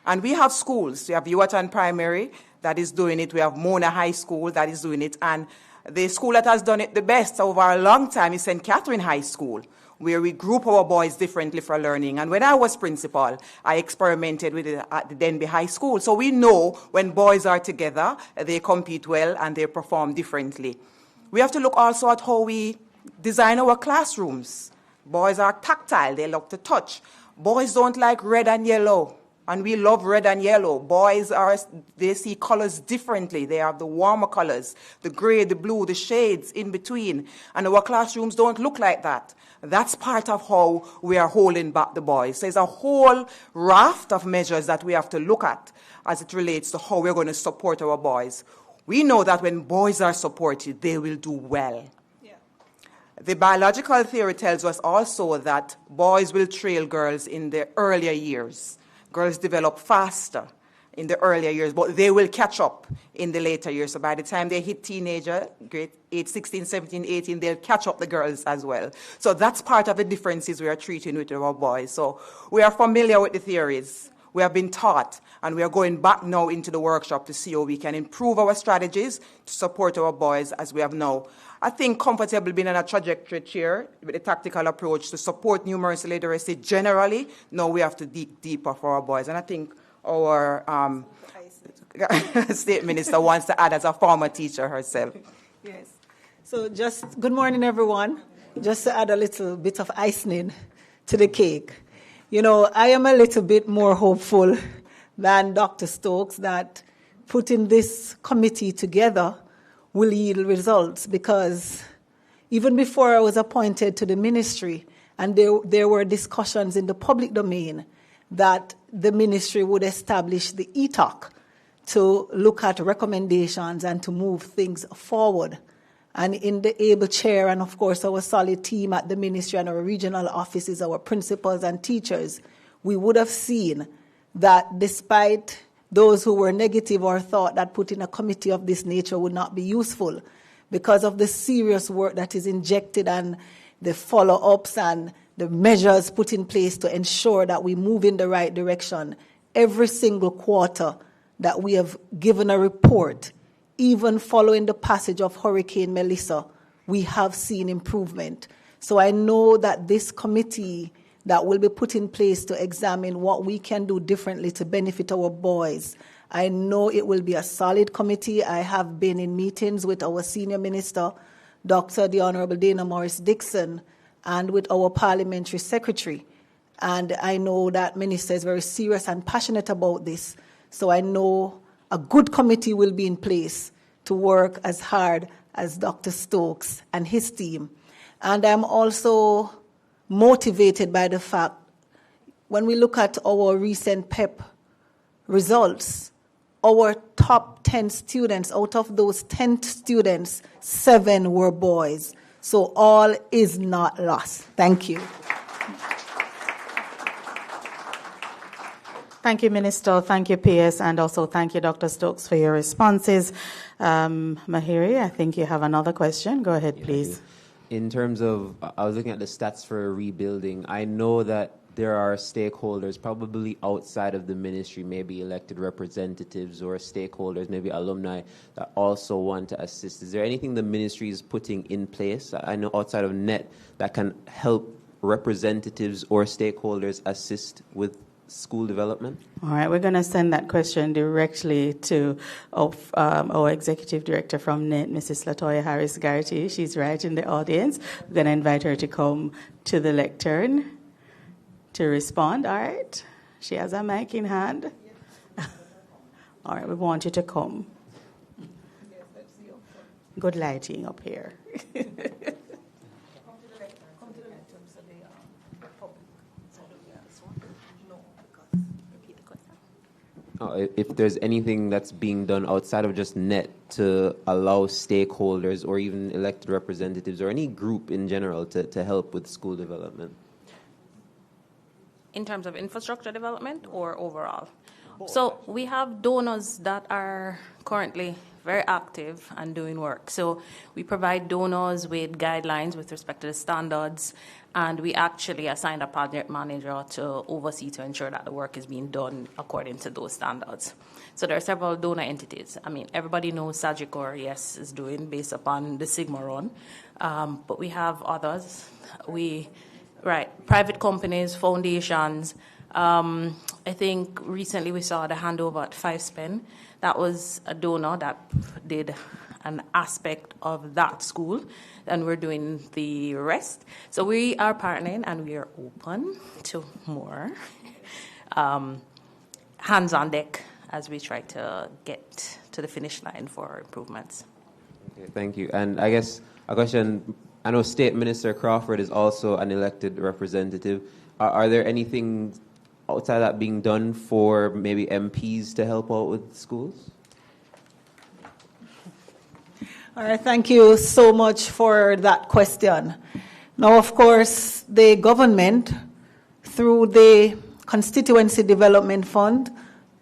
And we have schools. We have Yuatan Primary that is doing it. We have Mona High School that is doing it. And the school that has done it the best over a long time is St. Catherine High School, where we group our boys differently for learning. And when I was principal, I experimented with it at the Denby High School. So we know when boys are together, they compete well and they perform differently. We have to look also at how we design our classrooms. Boys are tactile, they love to touch. Boys don't like red and yellow, and we love red and yellow. Boys they see colors differently. They have the warmer colors, the gray, the blue, the shades in between. And our classrooms don't look like that. That's part of how we are holding back the boys. There's a whole raft of measures that we have to look at as it relates to how we're going to support our boys. We know that when boys are supported, they will do well. Yeah. The biological theory tells us also that boys will trail girls in the earlier years. Girls develop faster in the earlier years, but they will catch up in the later years. So by the time they hit teenager, grade 8, 16, 17, 18, they'll catch up the girls as well. So that's part of the differences we are treating with our boys. So we are familiar with the theories. We have been taught, and we are going back now into the workshop to see how we can improve our strategies to support our boys as we have now. I think comfortably been on a trajectory, Chair, with a tactical approach to support numeracy literacy generally. Now we have to dig deeper for our boys. And I think our State Minister wants to add as a former teacher herself. Yes. So just good morning, everyone. Just to add a little bit of icing to the cake. I am a little bit more hopeful than Dr. Stokes that putting this committee together will yield results, because even before I was appointed to the ministry, and there were discussions in the public domain that the ministry would establish the ETOC to look at recommendations and to move things forward. And in the able chair and, of course, our solid team at the ministry and our regional offices, our principals and teachers, we would have seen that despite those who were negative or thought that putting a committee of this nature would not be useful, because of the serious work that is injected and the follow-ups and the measures put in place to ensure that we move in the right direction, every single quarter that we have given a report, even following the passage of Hurricane Melissa, we have seen improvement. So I know that this committee that will be put in place to examine what we can do differently to benefit our boys, I know it will be a solid committee. I have been in meetings with our senior minister, Dr. the Honorable Dana Morris-Dixon, and with our parliamentary secretary. And I know that minister is very serious and passionate about this. So I know a good committee will be in place to work as hard as Dr. Stokes and his team. And I'm also motivated by the fact, when we look at our recent PEP results, our top 10 students, out of those 10 students, 7 were boys. So all is not lost. Thank you. Thank you, Minister. Thank you, PS, and also thank you, Dr. Stokes, for your responses. Mahiri, I think you have another question. Go ahead, please. In terms of, I was looking at the stats for rebuilding. I know that there are stakeholders probably outside of the ministry, maybe elected representatives or stakeholders, maybe alumni, that also want to assist. Is there anything the ministry is putting in place, I know outside of NET, that can help representatives or stakeholders assist with school development? All right, we're going to send that question directly to our executive director from NET, Mrs. Latoya Harris-Garrity. She's right in the audience. We're going to invite her to come to the lectern to respond. All right, she has a mic in hand. All right, we want you to come. Good lighting up here. If there's anything that's being done outside of just NET to allow stakeholders or even elected representatives or any group in general to help with school development. In terms of infrastructure development or overall? So we have donors that are currently very active and doing work. So we provide donors with guidelines with respect to the standards, and we actually assigned a project manager to oversee to ensure that the work is being done according to those standards. So there are several donor entities. I mean, everybody knows Sagicor, yes, is doing based upon the Sigma run, but we have others. Private companies, foundations. I think recently we saw the handover at 5 Spin. That was a donor that did an aspect of that school, and we're doing the rest. So we are partnering, and we are open to more hands on deck as we try to get to the finish line for improvements. Okay, thank you. And I guess a question, I know State Minister Crawford is also an elected representative. Are there anything outside that being done for maybe MPs to help out with schools? All right, thank you so much for that question. Now, of course, the government, through the Constituency Development Fund,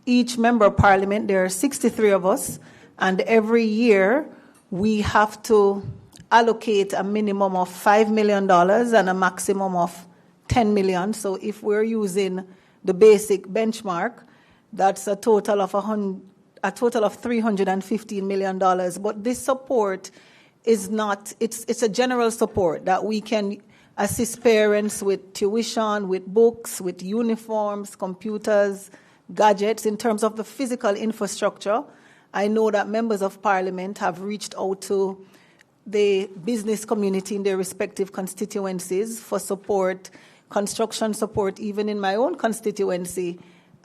each member of parliament, there are 63 of us, and every year we have to allocate a minimum of $5 million and a maximum of $10 million. So if we're using the basic benchmark, that's a total of $315 million. But this support is not, it's a general support that we can assist parents with tuition, with books, with uniforms, computers, gadgets. In terms of the physical infrastructure, I know that members of parliament have reached out to the business community in their respective constituencies for support, construction support. Even in my own constituency,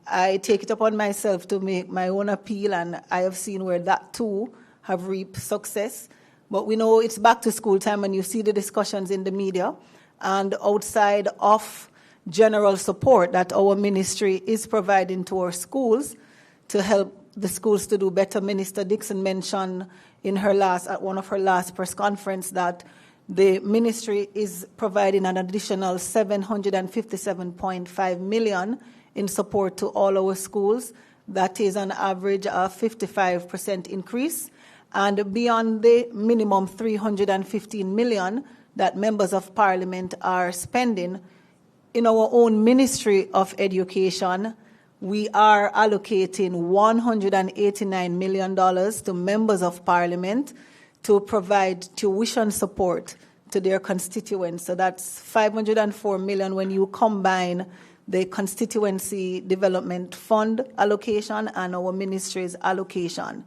I take it upon myself to make my own appeal, and I have seen where that too have reaped success. But we know it's back to school time, and you see the discussions in the media. And outside of general support that our ministry is providing to our schools to help the schools to do better, Minister Dixon mentioned at one of her last press conference that the ministry is providing an additional $757.5 million in support to all our schools. That is an average of 55% increase. And beyond the minimum $315 million that members of parliament are spending, in our own Ministry of Education, we are allocating $189 million to members of parliament to provide tuition support to their constituents. So that's $504 million when you combine the Constituency Development Fund allocation and our ministry's allocation.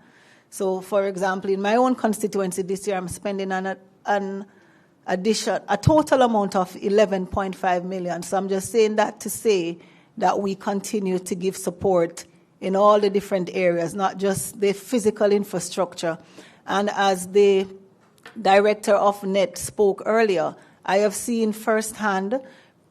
So, for example, in my own constituency this year, I'm spending a total amount of $11.5 million. So I'm just saying that to say that we continue to give support in all the different areas, not just the physical infrastructure. And as the director of NET spoke earlier, I have seen firsthand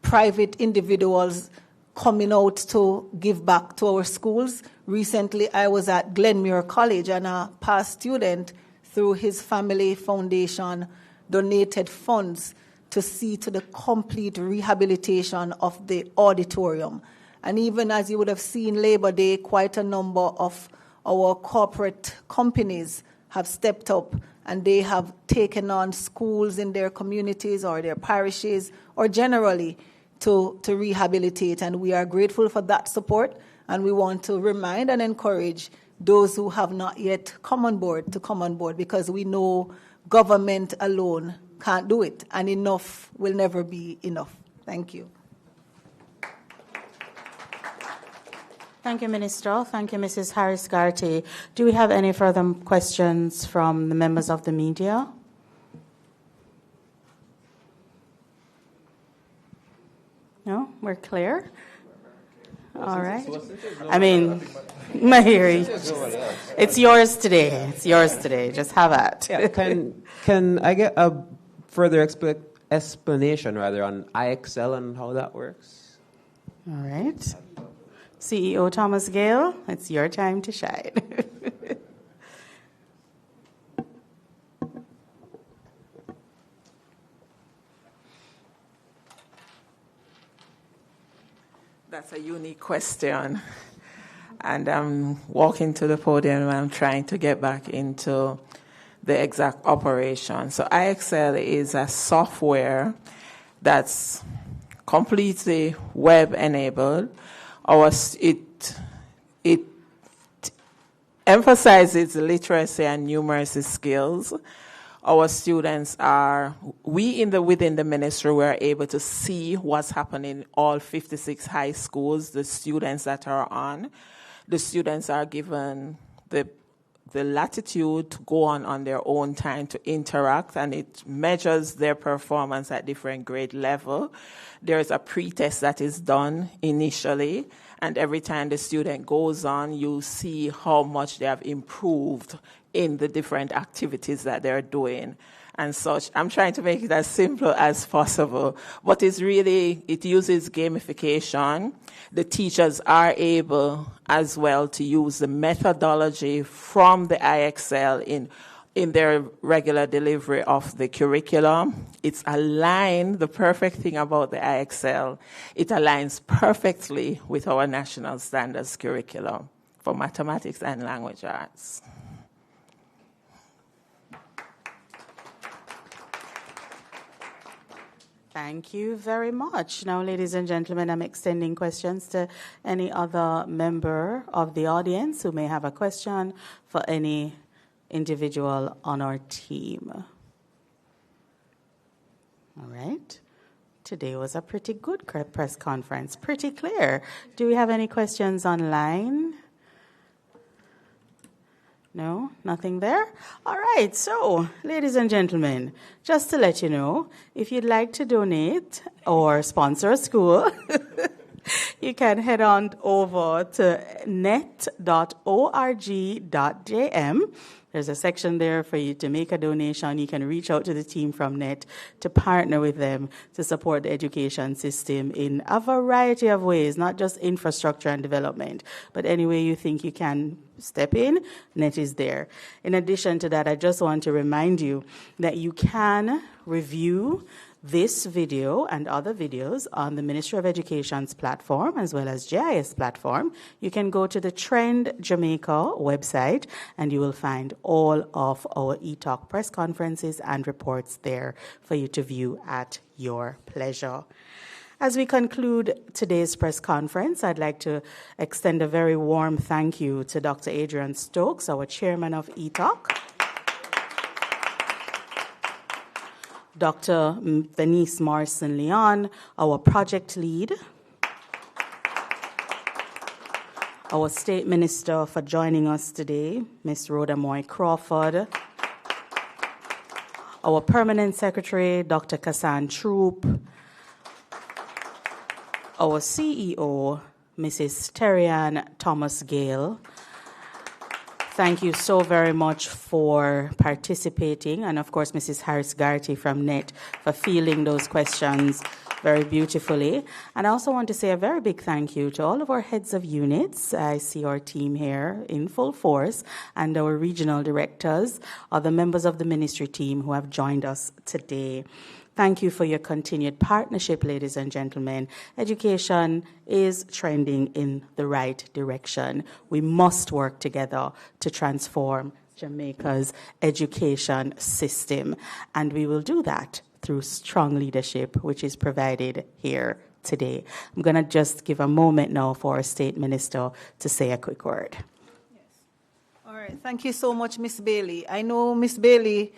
private individuals coming out to give back to our schools. Recently, I was at Glenmuir College, and a past student, through his family foundation, donated funds to see to the complete rehabilitation of the auditorium. And even as you would have seen Labor Day, quite a number of our corporate companies have stepped up, and they have taken on schools in their communities or their parishes or generally to rehabilitate. And we are grateful for that support, and we want to remind and encourage those who have not yet come on board to come on board, because we know government alone can't do it, and enough will never be enough. Thank you. Thank you, Minister. Thank you, Mrs. Harris-Garty. Do we have any further questions from the members of the media? No? We're clear? All right. I mean, Mahiri, it's yours today. It's yours today. Just have at. Yeah, can I get a further explanation on IXL and how that works? All right. CEO Thomas Gale, it's your time to shine. That's a unique question. And I'm walking to the podium and I'm trying to get back into the exact operation. So IXL is a software that's completely web-enabled. It emphasizes literacy and numeracy skills. Our students within the ministry, we're able to see what's happening in all 56 high schools, the students that are on. The students are given the latitude to go on their own time to interact, and it measures their performance at different grade level. There's a pre-test that is done initially, and every time the student goes on, you see how much they have improved in the different activities that they're doing and such. I'm trying to make it as simple as possible, but it uses gamification. The teachers are able as well to use the methodology from the IXL in their regular delivery of the curriculum. It's aligned. The perfect thing about the IXL, it aligns perfectly with our national standards curriculum for mathematics and language arts. Thank you very much. Now, ladies and gentlemen, I'm extending questions to any other member of the audience who may have a question for any individual on our team. All right. Today was a pretty good press conference, pretty clear. Do we have any questions online? No, nothing there? All right, so, ladies and gentlemen, just to let you know, if you'd like to donate or sponsor a school, you can head on over to net.org.jm. There's a section there for you to make a donation. You can reach out to the team from NET to partner with them to support the education system in a variety of ways, not just infrastructure and development, but any way you think you can step in, NET is there. In addition to that, I just want to remind you that you can review this video and other videos on the Ministry of Education's platform as well as JIS platform. You can go to the Trend Jamaica website and you will find all of our ETOC press conferences and reports there for you to view at your pleasure. As we conclude today's press conference, I'd like to extend a very warm thank you to Dr. Adrian Stokes, our chairman of ETOC, Dr. Venice Morrison-Leon, our project lead, our State Minister for joining us today, Ms. Rhoda Moy Crawford, our Permanent Secretary, Dr. Kassan Troop, our CEO, Mrs. Terrian Thomas Gale. Thank you so very much for participating. And of course, Mrs. Harris Garrity from NET for fielding those questions very beautifully. And I also want to say a very big thank you to all of our heads of units. I see our team here in full force, and our regional directors, other members of the ministry team who have joined us today. Thank you for your continued partnership, ladies and gentlemen. Education is trending in the right direction. We must work together to transform Jamaica's education system, and we will do that through strong leadership, which is provided here today. I'm going to just give a moment now for our State Minister to say a quick word. Yes. All right. Thank you so much, Ms. Bailey. I know Ms. Bailey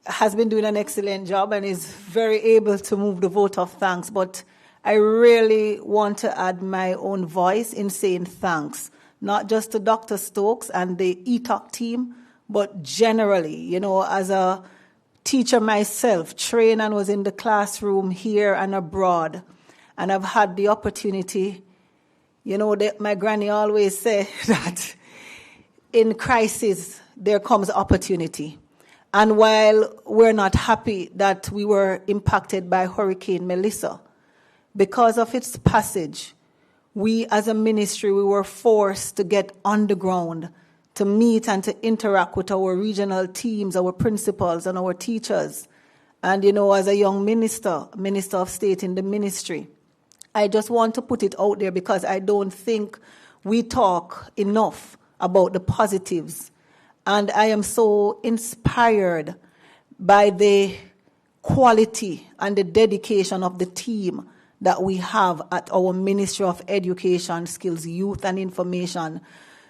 has been doing an excellent job and is very able to move the vote of thanks, but I really want to add my own voice in saying thanks, not just to Dr. Stokes and the ETOC team, but generally, you know, as a teacher myself, trained and was in the classroom here and abroad, and I've had the opportunity, you know, my granny always said that in crisis there comes opportunity. And while we're not happy that we were impacted by Hurricane Melissa, because of its passage, we as a ministry, we were forced to get on the ground to meet and to interact with our regional teams, our principals and our teachers. And, you know, as a young minister of state in the ministry, I just want to put it out there because I don't think we talk enough about the positives. And I am so inspired by the quality and the dedication of the team that we have at our Ministry of Education, Skills, Youth and Information.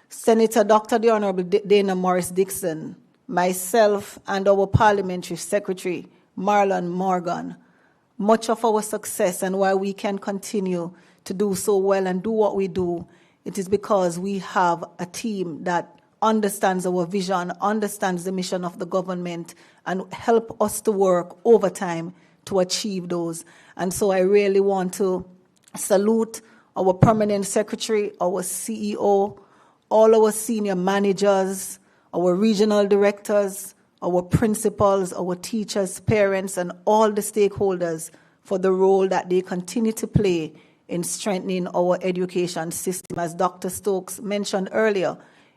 Senator Dr. the Honorable Dana Morris Dixon, myself and our Parliamentary Secretary, Marlon Morgan. Much of our success and why we can continue to do so well and do what we do, it is because we have a team that understands our vision, understands the mission of the government, and help us to work overtime to achieve those. And so I really want to salute our permanent secretary, our CEO, all our senior managers, our regional directors, our principals, our teachers, parents, and all the stakeholders for the role that they continue to play in strengthening our education system. As Dr. Stokes mentioned earlier,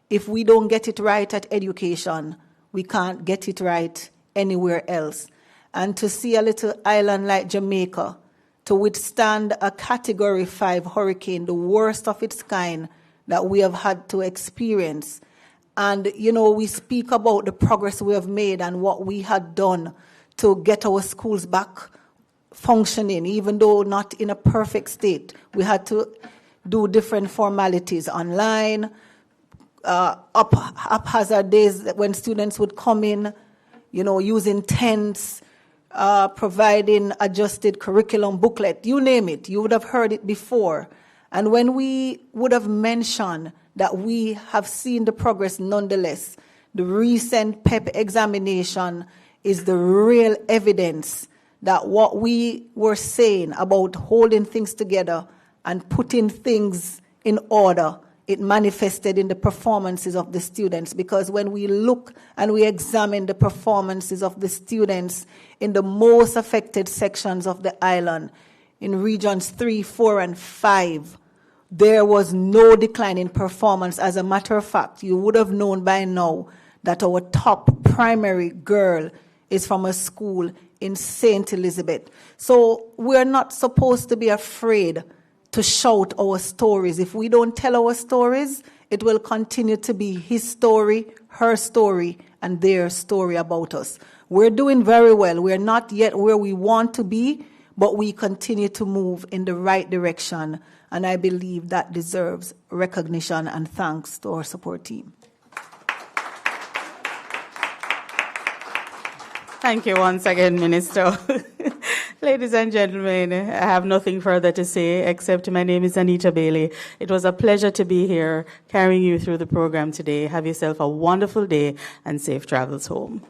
if we don't get it right at education, we can't get it right anywhere else. And to see a little island like Jamaica to withstand a Category 5 hurricane, the worst of its kind that we have had to experience. And, you know, we speak about the progress we have made and what we had done to get our schools back functioning, even though not in a perfect state. We had to do different formalities online, haphazard days when students would come in, you know, using tents, providing adjusted curriculum booklet, you name it. You would have heard it before. And when we would have mentioned that we have seen the progress nonetheless, the recent PEP examination is the real evidence that what we were saying about holding things together and putting things in order, it manifested in the performances of the students, because when we look and we examine the performances of the students in the most affected sections of the island, in regions 3, 4, and 5, there was no decline in performance. As a matter of fact, you would have known by now that our top primary girl is from a school in St. Elizabeth. So we're not supposed to be afraid to shout our stories. If we don't tell our stories, it will continue to be his story, her story, and their story about us. We're doing very well. We're not yet where we want to be, but we continue to move in the right direction, and I believe that deserves recognition and thanks to our support team. Thank you once again, Minister. Ladies and gentlemen, I have nothing further to say except my name is Anita Bailey. It was a pleasure to be here carrying you through the program today. Have yourself a wonderful day and safe travels home.